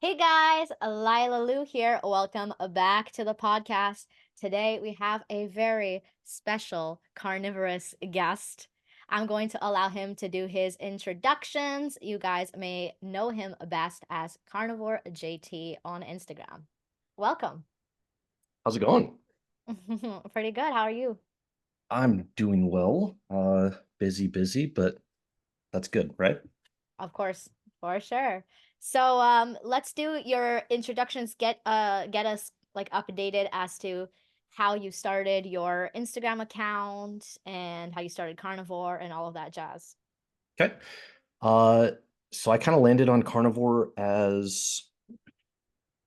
Hey guys, Lila Lou here. Welcome back to the podcast. Today we have a very special carnivorous guest. I'm going to allow him to do his introductions. You guys may know him best as Carnivore JT on Instagram. Welcome. How's it going? Pretty good. How are you? I'm doing well. Busy, but that's good, right? Of course, for sure. So let's do your introductions. Get us like updated as to how you started your Instagram account and how you started Carnivore and all of that jazz. Okay. Uh, so I kind of landed on carnivore as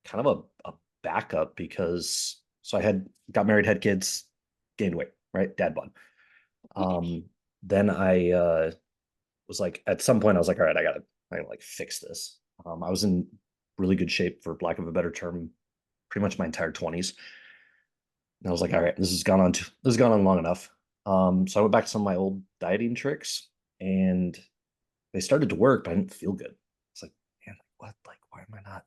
kind of a backup because I had got married, had kids, gained weight, right? Dad bod. Um, then I was like, at some point, I was like, all right, I gotta like fix this. I was in really good shape, for lack of a better term, pretty much my entire 20s. And I was like, all right, this has gone on long enough. So I went back to some of my old dieting tricks, and they started to work, but I didn't feel good. It's like, man, like, what? Like, why am I not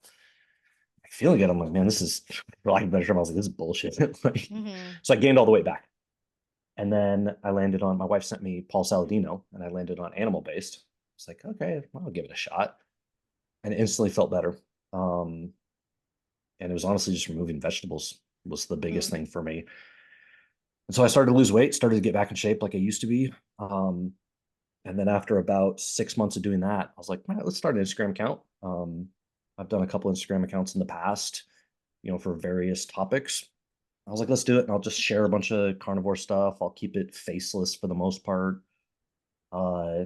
like, feeling good? I'm like, man, this is, for lack of a better term, I was like, this is bullshit. Like, Mm-hmm. so I gained all the weight back, and then I landed on. My wife sent me Paul Saladino, and I landed on animal based. It's like, okay, well, I'll give it a shot, and it instantly felt better. Um, and it was honestly just removing vegetables was the biggest Mm-hmm. thing for me. And so I started to lose weight, started to get back in shape like I used to be. And then after about 6 months of doing that, I was like, man, let's start an Instagram account. I've done a couple Instagram accounts in the past, for various topics. I was like, let's do it. And I'll just share a bunch of carnivore stuff. I'll keep it faceless for the most part. Uh,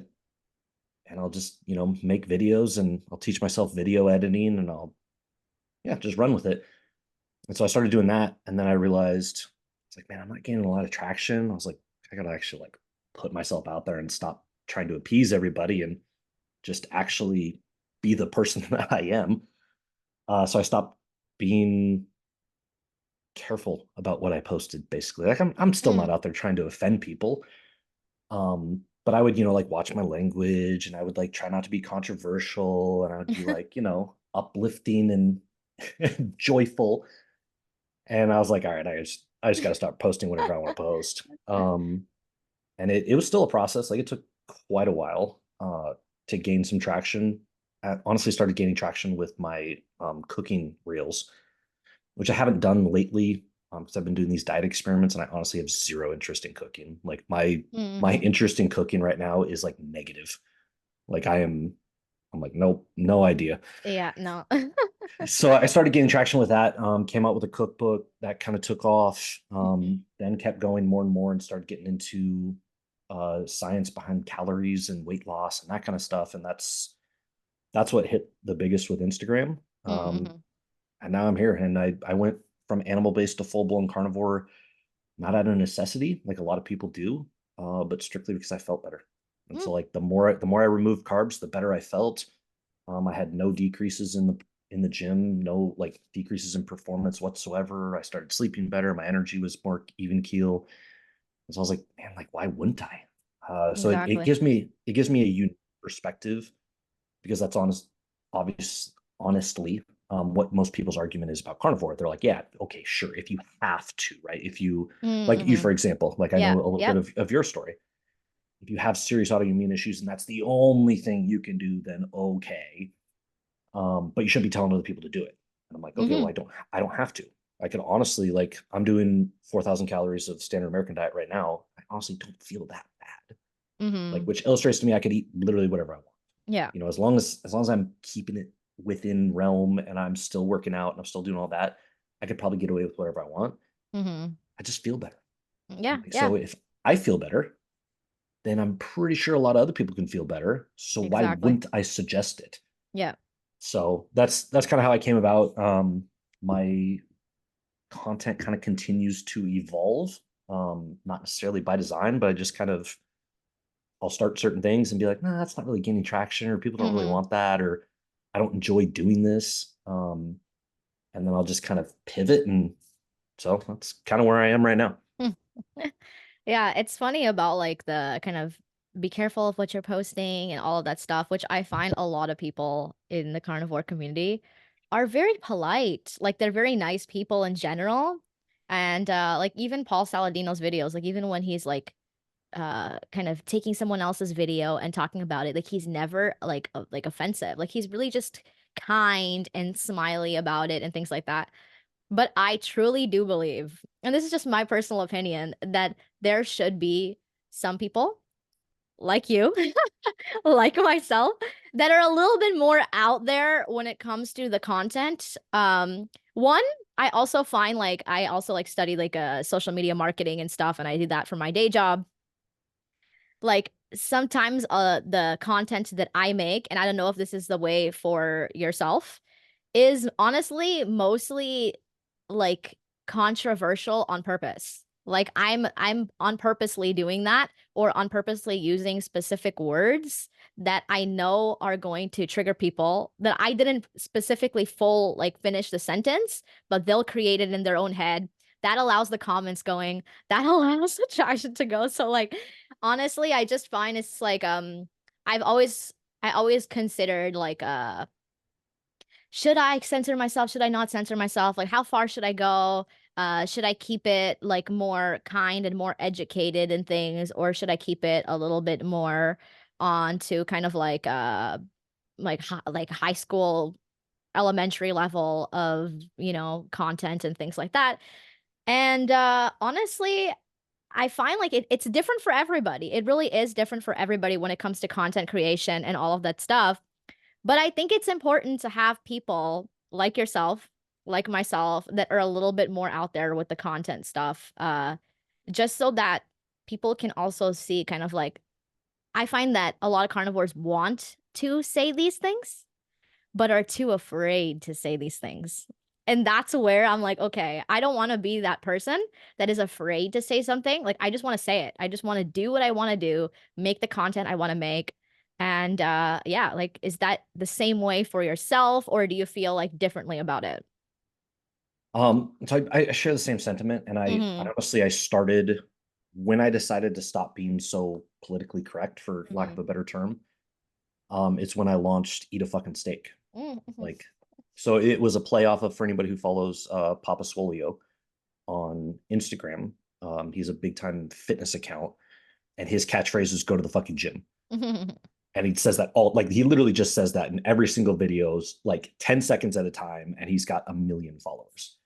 and I'll just, make videos and I'll teach myself video editing and yeah, just run with it. And so I started doing that. And then I realized it's like, man, I'm not getting a lot of traction. I was like, I gotta actually like put myself out there and stop trying to appease everybody and just actually be the person that I am. So I stopped being careful about what I posted, basically. Like I'm still not Mm. out there trying to offend people. But I would, like watch my language and I would like try not to be controversial and I would be like, uplifting and joyful. And I was like, all right, I just got to start posting whatever I want to post. And it was still a process. Like it took quite a while to gain some traction. I honestly started gaining traction with my cooking reels, which I haven't done lately because I've been doing these diet experiments, and I honestly have zero interest in cooking. Like my Mm-hmm. interest in cooking right now is like negative. Like I'm like nope, no idea. Yeah, no. So I started gaining traction with that. Came out with a cookbook that kind of took off. Then kept going more and more and started getting into science behind calories and weight loss and that kind of stuff. And that's what hit the biggest with Instagram. Mm-hmm. And now I'm here, and I went from animal based to full blown carnivore, not out of necessity like a lot of people do, but strictly because I felt better. And so like the more I removed carbs, the better I felt. I had no decreases in the gym, no like decreases in performance whatsoever. I started sleeping better. My energy was more even keel. And so I was like, man, like why wouldn't I? So it Exactly. gives me a unique perspective because that's honestly what most people's argument is about carnivore. They're like, yeah, okay, sure, if you have to, right? If you like you, Mm-hmm. for example, like I know Yeah. a little bit Yep. of your story. If you have serious autoimmune issues and that's the only thing you can do, then okay. But you shouldn't be telling other people to do it. And I'm like, okay, well, Mm-hmm. I don't have to. I could honestly like I'm doing 4,000 calories of standard American diet right now. I honestly don't feel that bad. Like, Mm-hmm. which illustrates to me I could eat literally whatever I want. Yeah. As long as I'm keeping it within realm and I'm still working out and I'm still doing all that, I could probably get away with whatever I want. Mm-hmm. I just feel better. Yeah. Yeah. So if I feel better, then I'm pretty sure a lot of other people can feel better. So why Exactly. wouldn't I suggest it? Yeah. So that's kind of how I came about. My content kind of continues to evolve, not necessarily by design, but I just kind of I'll start certain things and be like, nah, that's not really gaining traction, or people don't really Mm-hmm. want that, or I don't enjoy doing this. And then I'll just kind of pivot. And so that's kind of where I am right now. Yeah, it's funny about like the kind of be careful of what you're posting and all of that stuff, which I find a lot of people in the carnivore community are very polite. Like they're very nice people in general. And like even Paul Saladino's videos, like even when he's like kind of taking someone else's video and talking about it, like he's never like offensive. Like he's really just kind and smiley about it and things like that. But I truly do believe, and this is just my personal opinion, that there should be some people like you, like myself, that are a little bit more out there when it comes to the content. One, I also find like I also like study like social media marketing and stuff, and I do that for my day job. Like sometimes the content that I make, and I don't know if this is the way for yourself, is honestly mostly like controversial on purpose. Like I'm on purposely doing that or on purposely using specific words that I know are going to trigger people that I didn't specifically full like finish the sentence, but they'll create it in their own head. That allows the comments going. That allows the traction to go. So like honestly, I just find it's like I've always I always considered like should I censor myself? Should I not censor myself? Like, how far should I go? Should I keep it like more kind and more educated and things, or should I keep it a little bit more on to kind of like high school, elementary level of content and things like that? And honestly, I find like it's different for everybody. It really is different for everybody when it comes to content creation and all of that stuff. But I think it's important to have people like yourself, like myself, that are a little bit more out there with the content stuff, just so that people can also see kind of like, I find that a lot of carnivores want to say these things, but are too afraid to say these things. And that's where I'm like, okay, I don't want to be that person that is afraid to say something. Like, I just want to say it. I just want to do what I want to do, make the content I want to make. And yeah, like, is that the same way for yourself, or do you feel like differently about it? So I share the same sentiment, and I Mm-hmm. honestly I started when I decided to stop being so politically correct, for lack of Mm-hmm. a better term. It's when I launched Eat a Fucking Steak. Mm-hmm. Like, so it was a play off of, for anybody who follows Papa Swolio on Instagram. He's a big time fitness account, and his catchphrase is "Go to the fucking gym." And he says that all like he literally just says that in every single videos, like 10 seconds at a time, and he's got 1 million followers.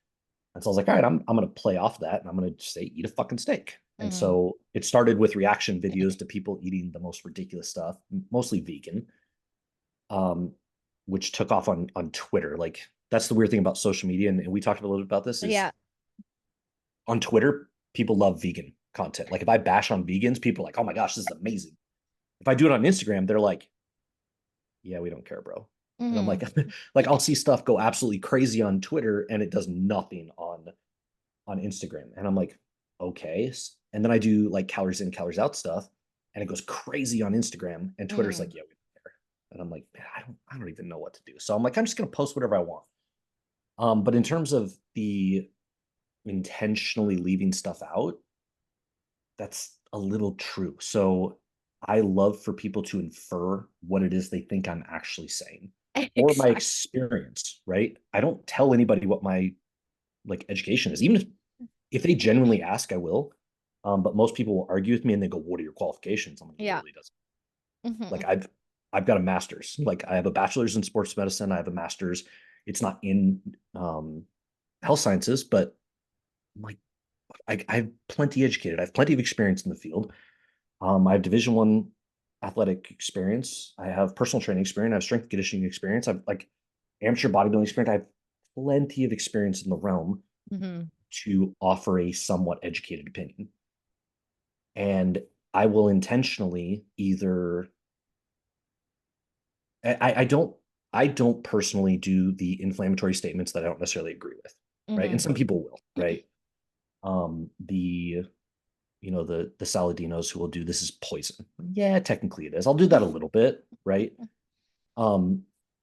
And so I was like, all right, I'm gonna play off that, and I'm gonna say eat a fucking steak. And Mm-hmm. so it started with reaction videos to people eating the most ridiculous stuff, mostly vegan, um, which took off on Twitter. Like that's the weird thing about social media, and we talked a little bit about this, is Yeah. on Twitter, people love vegan content. Like if I bash on vegans, people are like, oh my gosh, this is amazing. If I do it on Instagram, they're like, yeah, we don't care, bro. And I'm like, Mm-hmm. like I'll see stuff go absolutely crazy on Twitter and it does nothing on Instagram. And I'm like, okay. And then I do like calories in, calories out stuff, and it goes crazy on Instagram. And Twitter's Mm-hmm. like, yeah, we don't care. And I'm like, man, I don't even know what to do. So I'm like, I'm just gonna post whatever I want. But in terms of the intentionally leaving stuff out, that's a little true. So I love for people to infer what it is they think I'm actually saying or my Exactly. experience, right? I don't tell anybody what my like education is. Even if they genuinely ask, I will. But most people will argue with me and they go, "What are your qualifications?" I'm like, Yeah. literally doesn't. Mm-hmm. Like I've got a master's. Like I have a bachelor's in sports medicine. I have a master's. It's not in health sciences, but I'm like I'm plenty educated. I have plenty of experience in the field. I have Division 1 athletic experience. I have personal training experience. I have strength conditioning experience. I've like amateur bodybuilding experience. I have plenty of experience in the realm Mm-hmm. to offer a somewhat educated opinion. And I will intentionally either I don't personally do the inflammatory statements that I don't necessarily agree with, right? And Mm-hmm. some people will, right? The the Saladinos who will do this is poison. Yeah, technically it is. I'll do that a little bit, right? Um,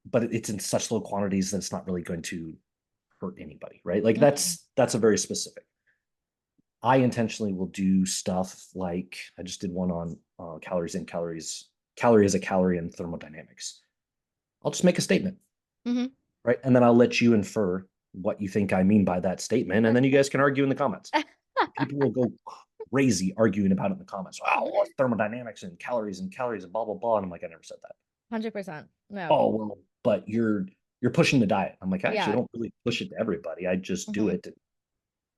but it's in such low quantities that it's not really going to hurt anybody, right? Like Mm-hmm. that's a very specific. I intentionally will do stuff like I just did one on calories in, calorie is a calorie in thermodynamics. I'll just make a statement. Mm-hmm. right? And then I'll let you infer what you think I mean by that statement, and then you guys can argue in the comments. People will go crazy arguing about it in the comments. Wow, well, thermodynamics and calories and blah blah blah. And I'm like, I never said that. 100%. No. Oh well, but you're pushing the diet. I'm like, I actually Yeah. don't really push it to everybody. I just do Mm-hmm. it to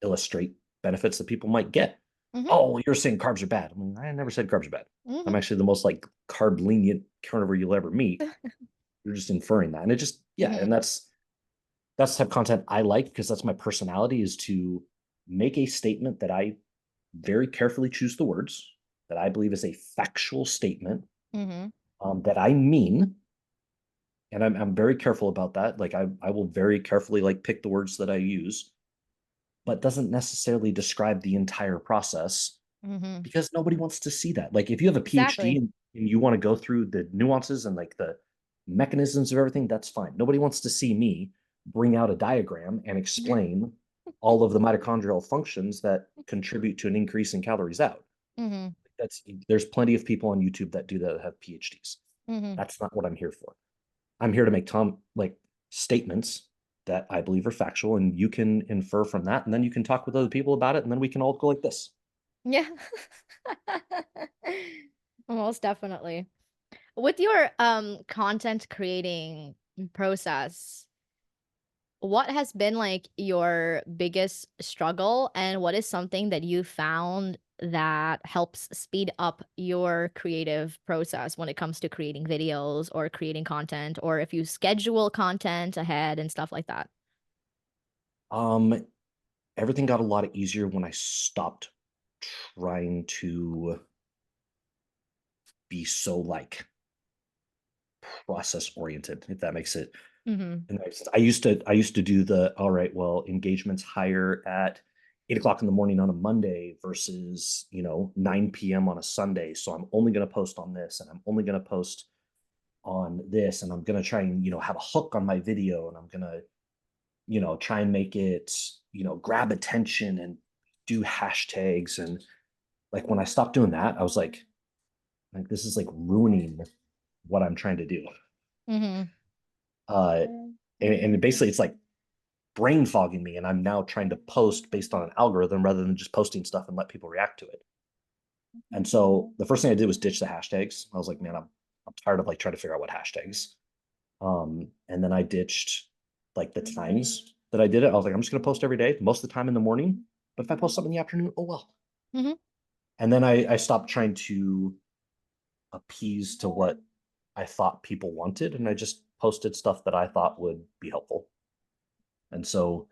illustrate benefits that people might get. Mm-hmm. Oh, well, you're saying carbs are bad. I mean, I never said carbs are bad. I'm Mm-hmm. actually the most like carb lenient carnivore you'll ever meet. You're just inferring that. And it just, yeah, Mm-hmm. and that's the type of content I like because that's my personality is to make a statement that I very carefully choose the words that I believe is a factual statement Mm-hmm. that I mean. And I'm very careful about that. Like I will very carefully like pick the words that I use, but doesn't necessarily describe the entire process Mm-hmm. because nobody wants to see that. Like if you have a PhD Exactly. and you want to go through the nuances and like the mechanisms of everything, that's fine. Nobody wants to see me bring out a diagram and explain all of the mitochondrial functions that contribute to an increase in calories out. Mm-hmm. That's there's plenty of people on YouTube that do that have PhDs. Mm-hmm. That's not what I'm here for. I'm here to make like statements that I believe are factual, and you can infer from that, and then you can talk with other people about it, and then we can all go like this. Yeah. Most definitely. With your content creating process, what has been like your biggest struggle and what is something that you found that helps speed up your creative process when it comes to creating videos or creating content or if you schedule content ahead and stuff like that? Um, Everything got a lot easier when I stopped trying to be so like process oriented, if that makes it. Mhm. And I used to do the all right, well, engagements higher at 8 o'clock in the morning on a Monday versus 9 p.m. on a Sunday. So I'm only going to post on this, and I'm only going to post on this, and I'm going to try and have a hook on my video, and I'm going to try and make it grab attention and do hashtags. And like when I stopped doing that, I was like this is like ruining what I'm trying to do. Mhm. uh and basically it's like brain fogging me, and I'm now trying to post based on an algorithm rather than just posting stuff and let people react to it. And so the first thing I did was ditch the hashtags. I was like, man, I'm tired of like trying to figure out what hashtags. And then I ditched like the times that I did it. I was like, I'm just gonna post every day, most of the time in the morning. But if I post something in the afternoon, oh well. Mhm. And then I stopped trying to appease to what I thought people wanted, and I just posted stuff that I thought would be helpful. And so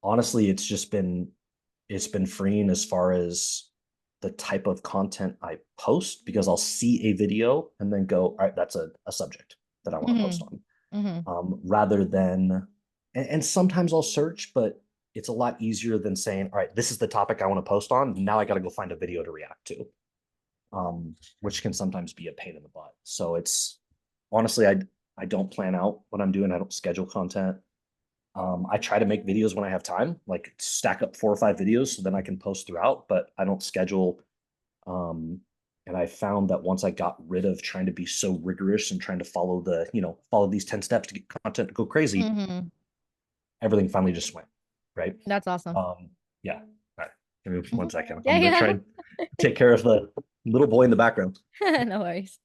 honestly, it's been freeing as far as the type of content I post because I'll see a video and then go, all right, that's a subject that I want to post Mhm. on. Mhm. Rather than, and sometimes I'll search, but it's a lot easier than saying, all right, this is the topic I want to post on. Now I got to go find a video to react to, which can sometimes be a pain in the butt. So it's honestly, I don't plan out what I'm doing. I don't schedule content. I try to make videos when I have time, like stack up 4 or 5 videos so then I can post throughout, but I don't schedule. Um, and I found that once I got rid of trying to be so rigorous and trying to follow these 10 steps to get content to go crazy, Mhm. everything finally just went, right? That's awesome. Yeah. All right. Give me one Mhm. second. Yeah, I'm going to try yeah. and take care of the little boy in the background. No worries.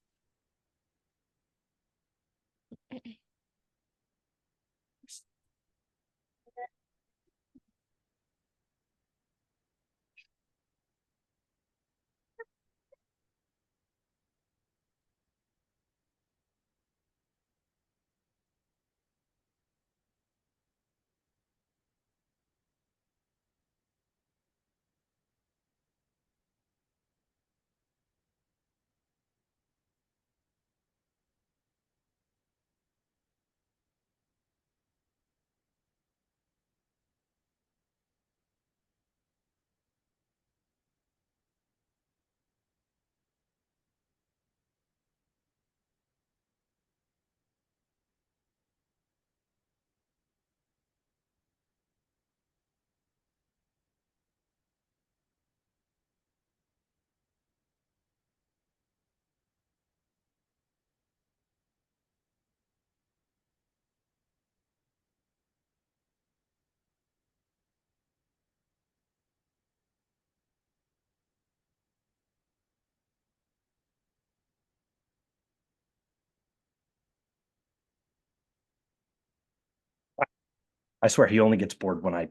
I swear he only gets bored when I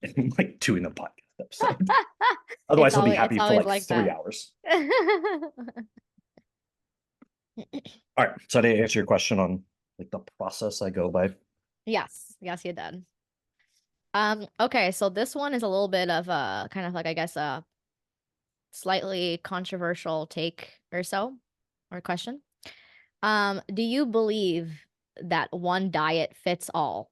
am like doing a podcast episode. It's Otherwise, he'll be always it's happy for always like like 3 hours. All right. So to answer your question on like the process I go by, Yes, yes, you did. Okay, so this one is a little bit of a kind of like I guess a slightly controversial take or so, or question. Do you believe that one diet fits all?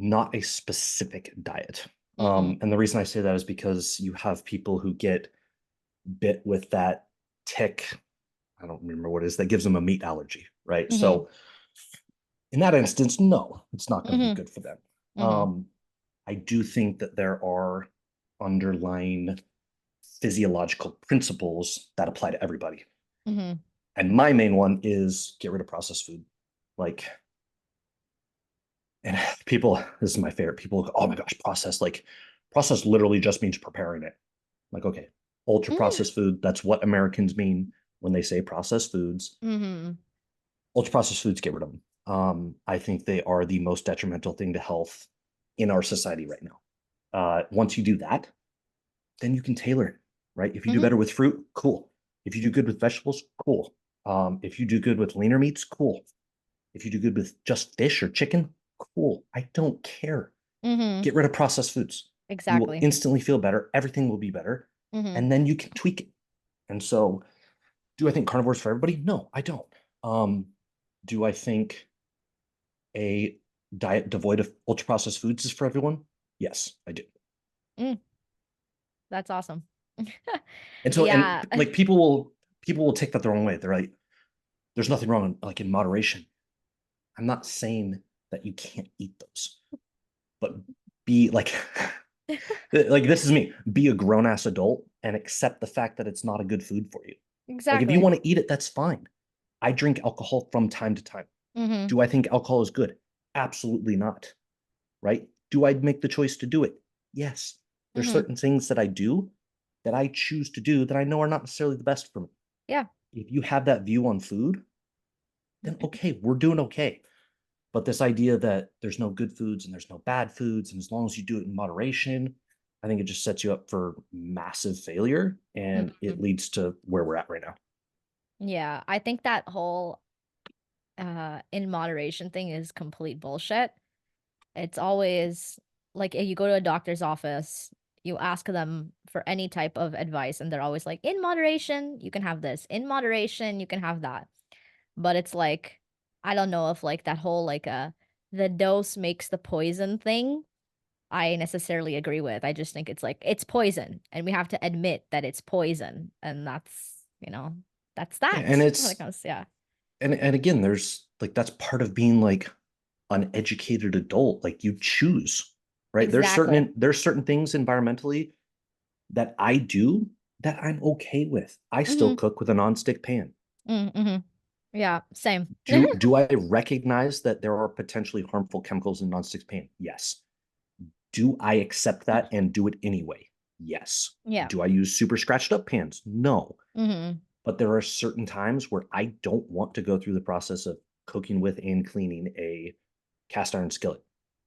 not a specific diet. Mm-hmm. And the reason I say that is because you have people who get bit with that tick. I don't remember what it is that gives them a meat allergy, right? Mm-hmm. So in that instance, no, it's not going to be Mm-hmm. good for them. Mm-hmm. I do think that there are underlying physiological principles that apply to everybody. Mm-hmm. And my main one is get rid of processed food. Like, and people, this is my favorite. People go, oh my gosh, processed. Like, processed literally just means preparing it. Like, okay, ultra processed food, that's what Americans mean when they say processed foods. Mm-hmm. Ultra processed foods, get rid of them. I think they are the most detrimental thing to health in our society right now. Once you do that, then you can tailor it, right? If you do Mm-hmm. better with fruit, cool. If you do good with vegetables, cool. If you do good with leaner meats, cool. If you do good with just fish or chicken, cool. I don't care. Mm-hmm. Get rid of processed foods. You will Exactly. instantly feel better. Everything will be better. Mm-hmm. And then you can tweak it. And so, do I think carnivore's for everybody? No, I don't. Um, do I think a diet devoid of ultra processed foods is for everyone? Yes, I do. Mm, that's awesome. And so, and Yeah. like people will take that the wrong way. They're like, there's nothing wrong like in moderation. I'm not saying that you can't eat those, but be like like this is me. Be a grown ass adult and accept the fact that it's not a good food for you. Like if you Exactly. want to eat it, that's fine. I drink alcohol from time to time. Mm-hmm. Do I think alcohol is good? Absolutely not. Right? Do I make the choice to do it? Yes. There's Mm-hmm. certain things that I do that I choose to do that I know are not necessarily the best for me. Yeah. If you have that view on food, then okay, we're doing okay. But this idea that there's no good foods and there's no bad foods, and as long as you do it in moderation, I think it just sets you up for massive failure and Mm-hmm. it leads to where we're at right now. Yeah. I think that whole in moderation thing is complete bullshit. It's always like if you go to a doctor's office, you ask them for any type of advice, and they're always like, in moderation, you can have this. In moderation, you can have that. But it's like, I don't know if like that whole like the dose makes the poison thing, I necessarily agree with. I just think it's like it's poison, and we have to admit that it's poison, and that's, that's Yeah, and that when it it's comes, yeah. and again, there's like that's part of being like an educated adult. Like you choose, right? Exactly. There's certain things environmentally that I do that I'm okay with. I still Mm-hmm. cook with a nonstick pan. Mm-hmm. Yeah, same. Do I recognize that there are potentially harmful chemicals in nonstick pan? Yes. Do I accept that and do it anyway? Yes. Yeah. Do I use super scratched up pans? No. Mm-hmm. But there are certain times where I don't want to go through the process of cooking with and cleaning a cast iron skillet.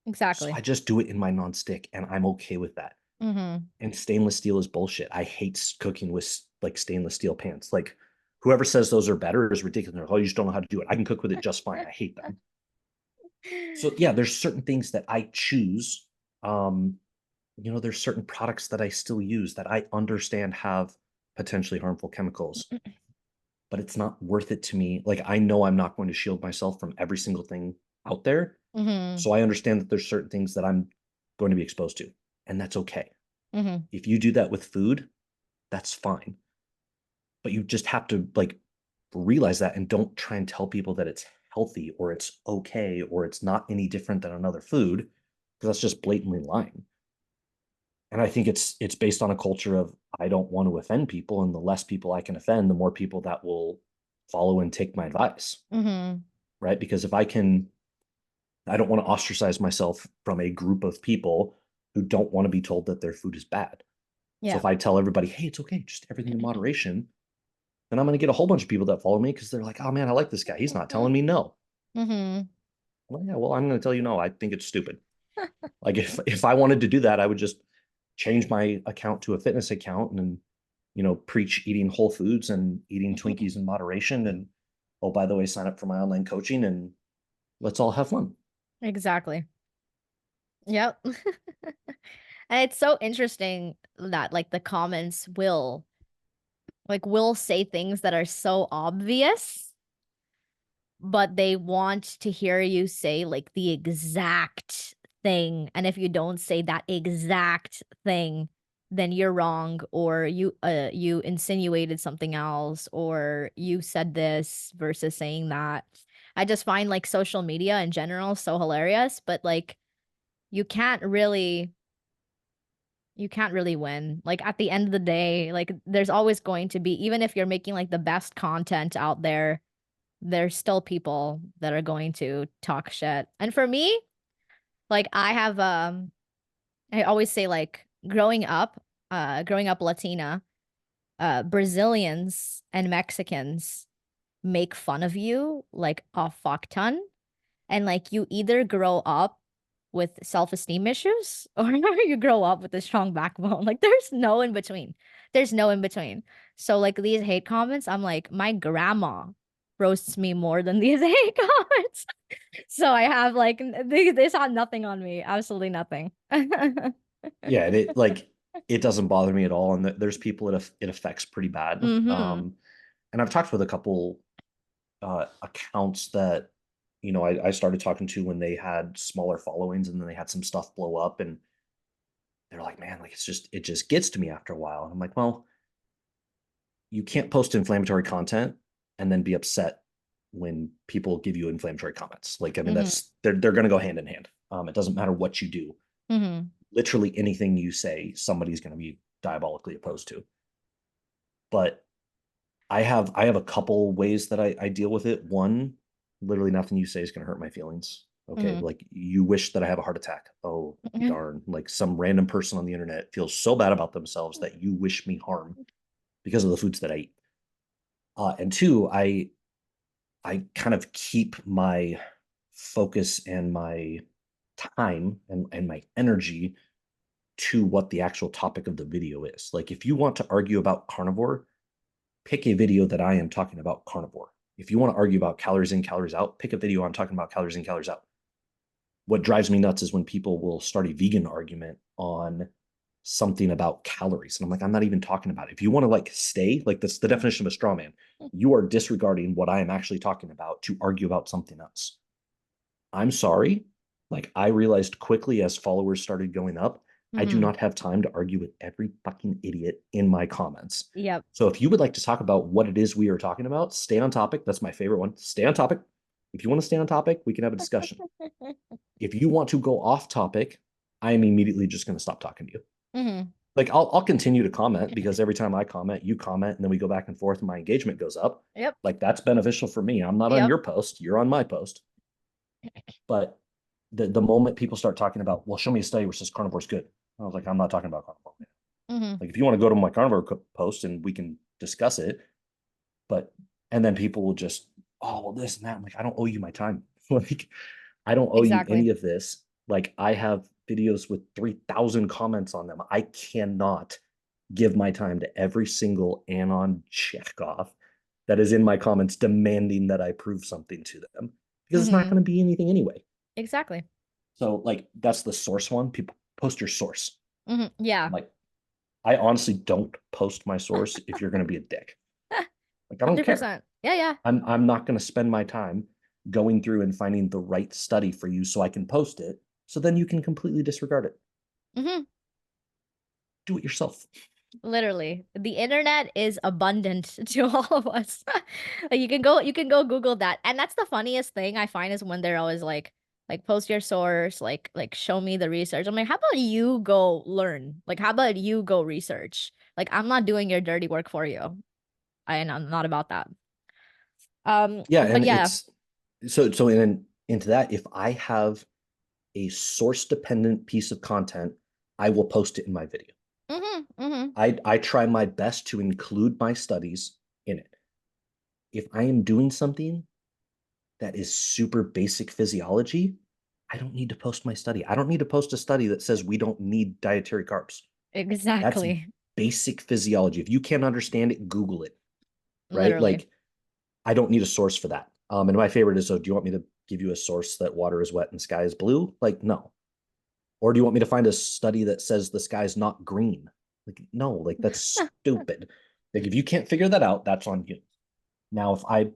So Exactly. I just do it in my nonstick and I'm okay with that. Mm-hmm. And stainless steel is bullshit. I hate cooking with like stainless steel pans. Like whoever says those are better is ridiculous. Oh, you just don't know how to do it. I can cook with it just fine. I hate them. So yeah, there's certain things that I choose. Um, there's certain products that I still use that I understand have potentially harmful chemicals, but it's not worth it to me. Like I know I'm not going to shield myself from every single thing out there. Mm-hmm. So I understand that there's certain things that I'm going to be exposed to, and that's okay. Mm-hmm. If you do that with food, that's fine. But you just have to like realize that and don't try and tell people that it's healthy or it's okay or it's not any different than another food because that's just blatantly lying. And I think it's based on a culture of I don't want to offend people, and the less people I can offend, the more people that will follow and take my advice, Mm-hmm. right? Because if I don't want to ostracize myself from a group of people who don't want to be told that their food is bad. So Yeah. if I tell everybody, hey, it's okay, just everything in moderation, then I'm going to get a whole bunch of people that follow me because they're like, oh man, I like this guy. He's not telling me no. Mm-hmm. Well, yeah, well, I'm going to tell you no, I think it's stupid. Like if I wanted to do that, I would just change my account to a fitness account and preach eating whole foods and eating Twinkies in moderation and oh, by the way, sign up for my online coaching and let's all have fun. Exactly. Yep. And it's so interesting that like the comments will say things that are so obvious, but they want to hear you say like the exact thing. And if you don't say that exact thing, then you're wrong, or you insinuated something else, or you said this versus saying that. I just find like social media in general so hilarious, but like you can't really you can't really win. Like at the end of the day, like there's always going to be, even if you're making like the best content out there, there's still people that are going to talk shit. And for me, like I always say like growing up Latina, Brazilians and Mexicans make fun of you like a fuck ton. And like you either grow up with self-esteem issues or you grow up with a strong backbone. Like there's no in between. There's no in between. So like these hate comments, I'm like, my grandma roasts me more than these hate comments. So I have like they saw nothing on me. Absolutely nothing. Yeah, and it doesn't bother me at all. And there's people it affects pretty bad. Mm-hmm. And I've talked with a couple accounts that I started talking to when they had smaller followings, and then they had some stuff blow up, and they're like, man, like it just gets to me after a while. And I'm like, well, you can't post inflammatory content and then be upset when people give you inflammatory comments. Like, I mean, Mm-hmm. they're going to go hand in hand. It doesn't matter what you do. Mm-hmm. Literally anything you say, somebody's going to be diabolically opposed to. But I have a couple ways that I deal with it. One, literally nothing you say is going to hurt my feelings. Okay, Mm-hmm. like you wish that I have a heart attack. Oh Mm-hmm. darn! Like some random person on the internet feels so bad about themselves that you wish me harm because of the foods that I eat. And two, I kind of keep my focus and my time and my energy to what the actual topic of the video is. Like if you want to argue about carnivore, pick a video that I am talking about carnivore. If you want to argue about calories in, calories out, pick a video I'm talking about calories in, calories out. What drives me nuts is when people will start a vegan argument on something about calories. And I'm like, I'm not even talking about it. If you want to like stay, like that's the definition of a straw man. You are disregarding what I am actually talking about to argue about something else. I'm sorry. Like I realized quickly as followers started going up, I do Mm-hmm. not have time to argue with every fucking idiot in my comments. Yep. So if you would like to talk about what it is we are talking about, stay on topic. That's my favorite one. Stay on topic. If you want to stay on topic, we can have a discussion. If you want to go off topic, I am immediately just going to stop talking to you. Mm-hmm. Like I'll continue to comment because every time I comment, you comment, and then we go back and forth, and my engagement goes up. Yep. Like that's beneficial for me. I'm not on Yep. your post, you're on my post. But the moment people start talking about, well, show me a study where says carnivore is good. I was like, I'm not talking about carnivore. Mm-hmm. Like if you want to go to my carnivore post and we can discuss it, but and then people will just, oh well, this and that. I'm like, I don't owe you my time. Like I don't owe you Exactly. any of this. Like I have videos with 3,000 comments on them. I cannot give my time to every single anon checkoff that is in my comments demanding that I prove something to them because it's not Mm-hmm. going to be anything anyway. Exactly. So like that's the source one. People post your source. Mm-hmm. I'm Yeah. like, I honestly don't post my source if you're going to be a dick. Like I don't care. 100%. Yeah, yeah. I'm not going to spend my time going through and finding the right study for you so I can post it. So then you can completely disregard it. Mm-hmm. Do it yourself. Literally. The internet is abundant to all of us. Like you can go Google that. And that's the funniest thing I find is when they're always like post your source, like show me the research. I'm like, how about you go learn? Like how about you go research? Like I'm not doing your dirty work for you. I'm not about that. Yeah, But and yeah. it's into that, if I have a source dependent piece of content, I will post it in my video. Mm-hmm. Mm-hmm. I try my best to include my studies in it. If I am doing something that is super basic physiology, I don't need to post my study. I don't need to post a study that says we don't need dietary carbs. That's Exactly. basic physiology. If you can't understand it, Google it, right? Literally. Like, I don't need a source for that. And my favorite is, so do you want me to give you a source that water is wet and sky is blue? Like, no. Or do you want me to find a study that says the sky's not green? Like, no, like that's stupid. Like, if you can't figure that out, that's on you. Now, if I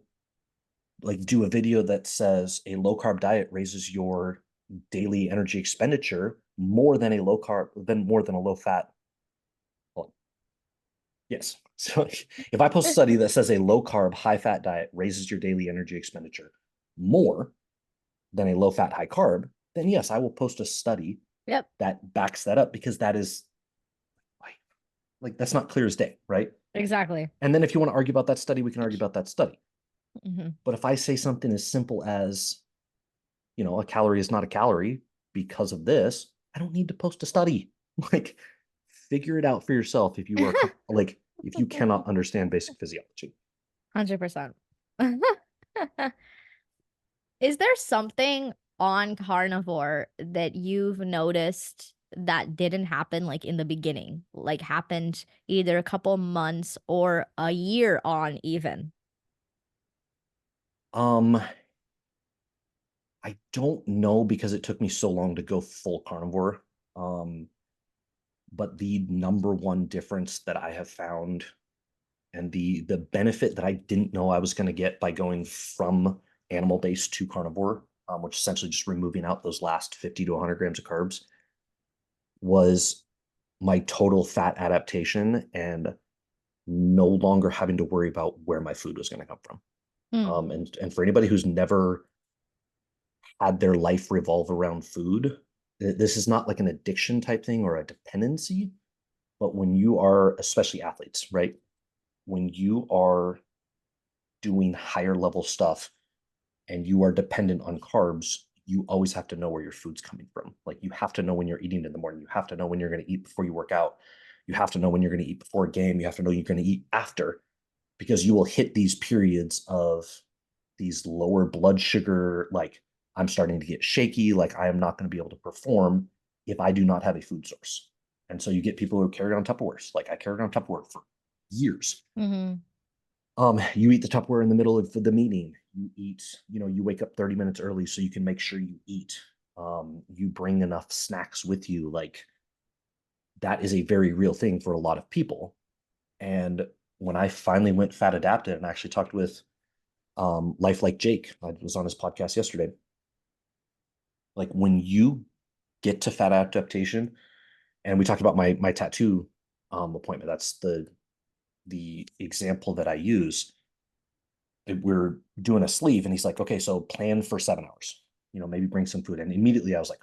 like do a video that says a low carb diet raises your daily energy expenditure more than a low carb, than more than a low fat, well, yes. So if I post a study that says a low carb, high fat diet raises your daily energy expenditure more than a low fat, high carb, then yes, I will post a study Yep. that backs that up, because that is like that's not clear as day, right? Exactly. And then if you want to argue about that study, we can argue about that study. Hmm. But if I say something as simple as, a calorie is not a calorie because of this, I don't need to post a study. Like, figure it out for yourself if you are like, if you cannot understand basic physiology. 100%. Is there something on carnivore that you've noticed that didn't happen like in the beginning, like happened either a couple months or a year on even? Um, I don't know, because it took me so long to go full carnivore. Um, but the number one difference that I have found, and the benefit that I didn't know I was going to get by going from animal based to carnivore, which essentially just removing out those last 50 to 100 grams of carbs, was my total fat adaptation and no longer having to worry about where my food was going to come from. Mm, And for anybody who's never had their life revolve around food, this is not like an addiction type thing or a dependency. But when you are, especially athletes, right? When you are doing higher level stuff and you are dependent on carbs, you always have to know where your food's coming from. Like, you have to know when you're eating in the morning. You have to know when you're going to eat before you work out. You have to know when you're going to eat before a game. You have to know you're going to eat after, because you will hit these periods of these lower blood sugar, like, I'm starting to get shaky, like I am not going to be able to perform if I do not have a food source. And so you get people who carry on Tupperwares. Like, I carried on Tupperware for years. mm-hmm. You eat the Tupperware in the middle of the meeting. You eat, you wake up 30 minutes early so you can make sure you eat. You bring enough snacks with you. Like, that is a very real thing for a lot of people. And when I finally went fat adapted and actually talked with Life Like Jake, I was on his podcast yesterday. Like, when you get to fat adaptation, and we talked about my tattoo appointment. That's the example that I use. We're doing a sleeve, and he's like, okay, so plan for 7 hours. Maybe bring some food. And immediately I was like,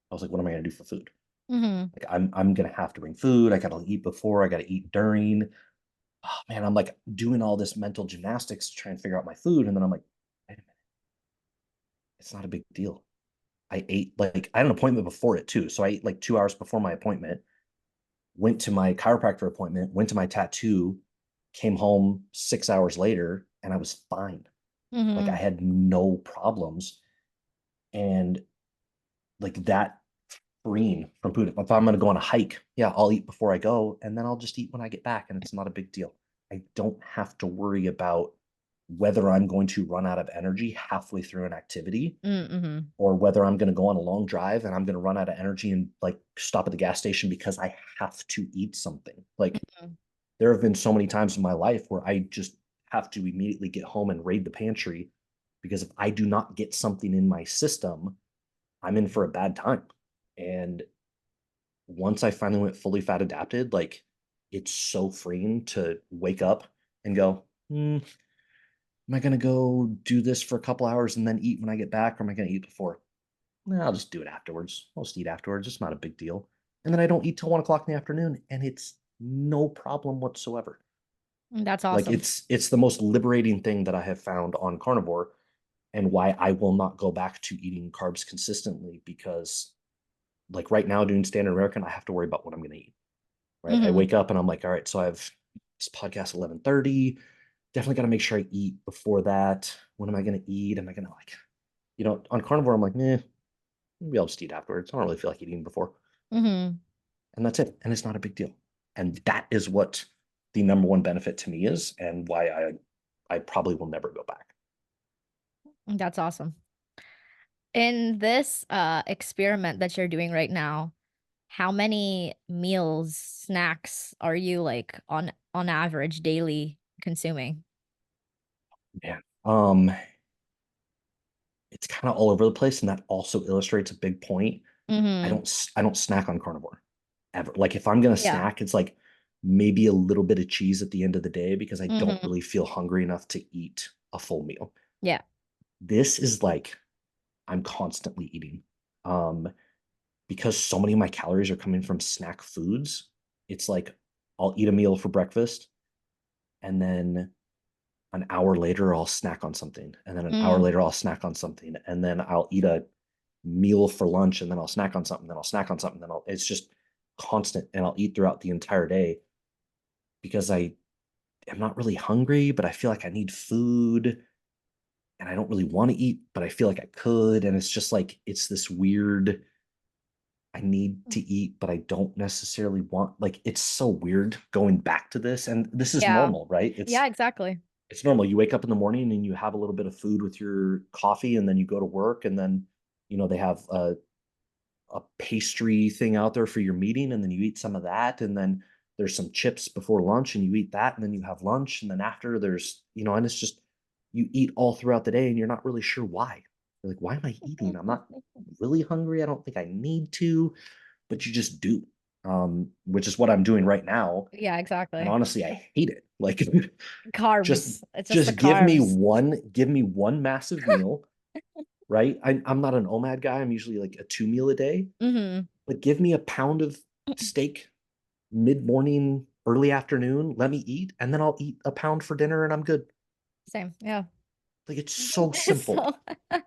what am I gonna do for food? Mm-hmm. Like, I'm gonna have to bring food. I gotta eat before. I gotta eat during. Oh man, I'm like doing all this mental gymnastics to try and figure out my food, and then I'm like, wait a minute, it's not a big deal. I ate, like, I had an appointment before it too, so I ate like 2 hours before my appointment. Went to my chiropractor appointment. Went to my tattoo. Came home 6 hours later, and I was fine. Like, I Mm-hmm. had no problems. And like that freeing from food. If I'm going to go on a hike, yeah, I'll eat before I go, and then I'll just eat when I get back, and it's not a big deal. I don't have to worry about whether I'm going to run out of energy halfway through an activity, Mm-hmm. or whether I'm going to go on a long drive and I'm going to run out of energy and like stop at the gas station because I have to eat something. Like, there have been so many times in my life where I just have to immediately get home and raid the pantry, because if I do not get something in my system, I'm in for a bad time. And once I finally went fully fat adapted, like, it's so freeing to wake up and go, am I going to go do this for a couple hours and then eat when I get back? Or am I going to eat before? Nah, I'll just do it afterwards. I'll just eat afterwards. It's not a big deal. And then I don't eat till 1 o'clock in the afternoon, and it's no problem whatsoever. That's Like, awesome. it's the most liberating thing that I have found on carnivore, and why I will not go back to eating carbs consistently, because like right now doing standard American, I have to worry about what I'm going to eat. Right. I Mm-hmm. wake up and I'm like, all right, so I have this podcast 11:30. Definitely got to make sure I eat before that. what am I going to eat? Am I going to like, on carnivore, I'm like, maybe I'll just eat afterwards. I don't really feel like eating before. Mm-hmm. And that's it. And it's not a big deal. And that is what the number one benefit to me is, and why I probably will never go back. That's awesome. In this experiment that you're doing right now, how many meals, snacks are you like on average daily consuming? Yeah. It's kind of all over the place, and that also illustrates a big point. Mm-hmm. I don't snack on carnivore ever. Like if I'm gonna Yeah. snack, it's like maybe a little bit of cheese at the end of the day because I don't Mm-hmm. really feel hungry enough to eat a full meal. Yeah. This is like I'm constantly eating. Um, because so many of my calories are coming from snack foods, it's like I'll eat a meal for breakfast and then an hour later I'll snack on something. And then an hour Mm. later I'll snack on something. And then I'll eat a meal for lunch and then I'll snack on something, then I'll snack on something, it's just constant and I'll eat throughout the entire day because I am not really hungry, but I feel like I need food and I don't really want to eat, but I feel like I could. And it's just like, it's this weird, I need to eat, but I don't necessarily want, like, it's so weird going back to this. And this is Yeah. normal, right? Yeah, exactly. It's normal. You wake up in the morning and you have a little bit of food with your coffee, and then you go to work, and then, they have a pastry thing out there for your meeting, and then you eat some of that, and then there's some chips before lunch, and you eat that, and then you have lunch, and then after there's, and it's just you eat all throughout the day, and you're not really sure why. You're like, why am I eating? I'm not really hungry. I don't think I need to, but you just do, which is what I'm doing right now. Yeah, And exactly. honestly, I hate it. Like, just Carbs. It's just the just carbs. give me one massive meal, right? I'm not an OMAD guy. I'm usually like a 2 meal a day, Mm-hmm. but give me a pound of steak mid morning, early afternoon. Let me eat, and then I'll eat a pound for dinner, and I'm good. Same. Yeah. Like it's so simple. So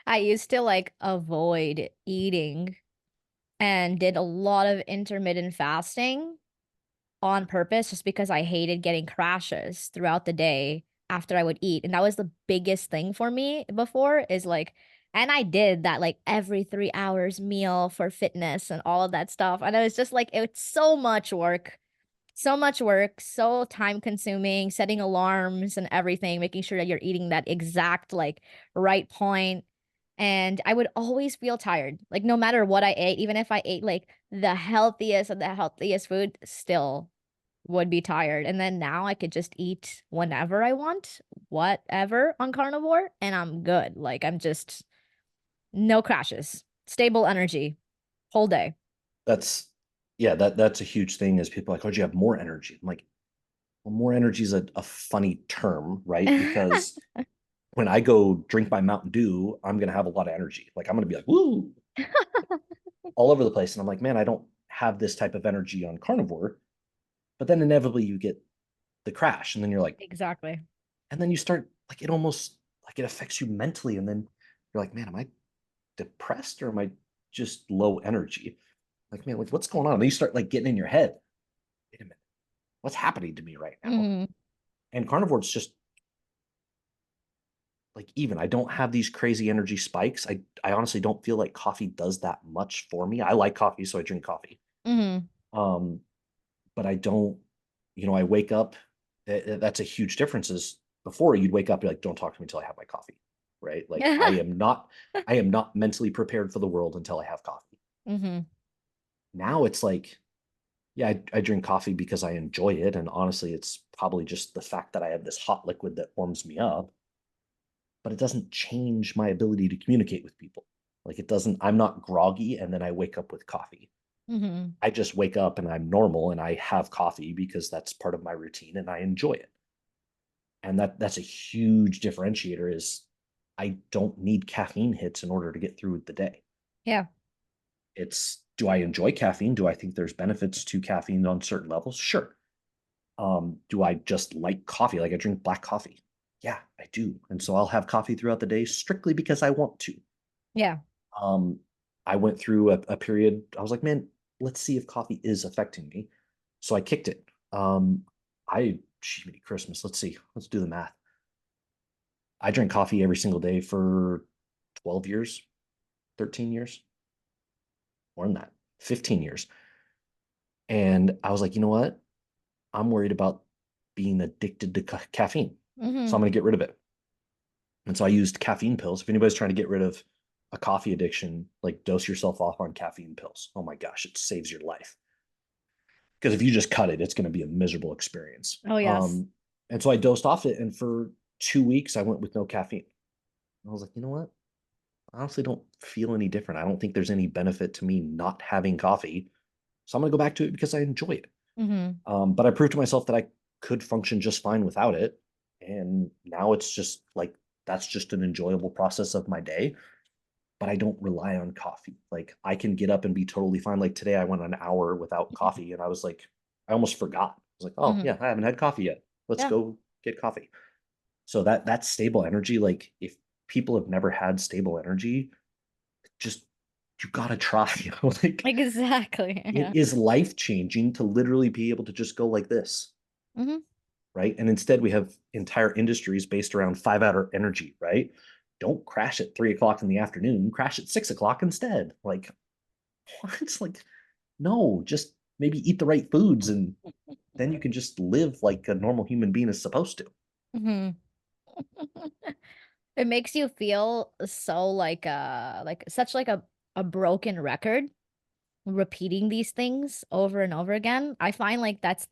I used to like avoid eating and did a lot of intermittent fasting on purpose just because I hated getting crashes throughout the day after I would eat. And that was the biggest thing for me before is like, and I did that like every 3 hours meal for fitness and all of that stuff. And it was just like, it's so much work, so time consuming, setting alarms and everything, making sure that you're eating that exact like right point. And I would always feel tired. Like no matter what I ate, even if I ate like the healthiest of the healthiest food, still would be tired. And then now I could just eat whenever I want, whatever on carnivore, and I'm good. Like I'm just no crashes, stable energy, whole day. That's yeah, that's a huge thing is people are like, oh, you have more energy. I'm like, well, more energy is a funny term, right? Because when I go drink my Mountain Dew, I'm gonna have a lot of energy. Like I'm gonna be like, woo, all over the place. And I'm like, man, I don't have this type of energy on carnivore. But then inevitably you get the crash, and then you're like, Exactly. and then you start like it almost like it affects you mentally, and then you're like, man, am I depressed or am I just low energy? Like, man, like what's going on? And then you start like getting in your head. Wait a minute, what's happening to me right now? Hmm. And carnivore's just like even. I don't have these crazy energy spikes. I honestly don't feel like coffee does that much for me. I like coffee, so I drink coffee. Hmm. Um, but I don't, I wake up. That's a huge difference. Is before you'd wake up, you're like, don't talk to me until I have my coffee, right? Like I am not mentally prepared for the world until I have coffee. Hmm. Now it's like, yeah, I drink coffee because I enjoy it, and honestly, it's probably just the fact that I have this hot liquid that warms me up, but it doesn't change my ability to communicate with people. Like it doesn't. I'm not groggy, and then I wake up with coffee. Hmm. I just wake up and I'm normal and I have coffee because that's part of my routine and I enjoy it. And that's a huge differentiator is I don't need caffeine hits in order to get through the day. Yeah. It's do I enjoy caffeine? Do I think there's benefits to caffeine on certain levels? Sure. Do I just like coffee? Like I drink black coffee. Yeah, I do. And so I'll have coffee throughout the day strictly because I want to. Yeah. Um, I went through a period, I was like, man, let's see if coffee is affecting me. So I kicked it. I, Christmas, let's see, let's do the math. I drank coffee every single day for 12 years, 13 years, more than that, 15 years. And I was like, you know what? I'm worried about being addicted to caffeine. So Mm-hmm. I'm going to get rid of it. And so I used caffeine pills. If anybody's trying to get rid of a coffee addiction, like dose yourself off on caffeine pills. Oh my gosh, it saves your life. Because if you just cut it, it's going to be a miserable experience. Oh, yes. And so I dosed off it. And for 2 weeks, I went with no caffeine. I was like, you know what? I honestly don't feel any different. I don't think there's any benefit to me not having coffee. So I'm going to go back to it because I enjoy it. Mm-hmm. But I proved to myself that I could function just fine without it. And now it's just like that's just an enjoyable process of my day. But I don't rely on coffee. Like I can get up and be totally fine. Like today, I went an hour without coffee, and I was like, I almost forgot. I was like, oh Mm-hmm. yeah, I haven't had coffee yet. Let's Yeah. go get coffee. So that stable energy, like if people have never had stable energy, just you gotta try. Like Exactly. it Yeah. is life changing to literally be able to just go like this, Mm-hmm. right? And instead, we have entire industries based around 5 hour energy, right? Don't crash at 3 o'clock in the afternoon. Crash at 6 o'clock instead. Like it's like no, just maybe eat the right foods, and then you can just live like a normal human being is supposed to. Mm-hmm. It makes you feel so like such like a broken record repeating these things over and over again. I find like that's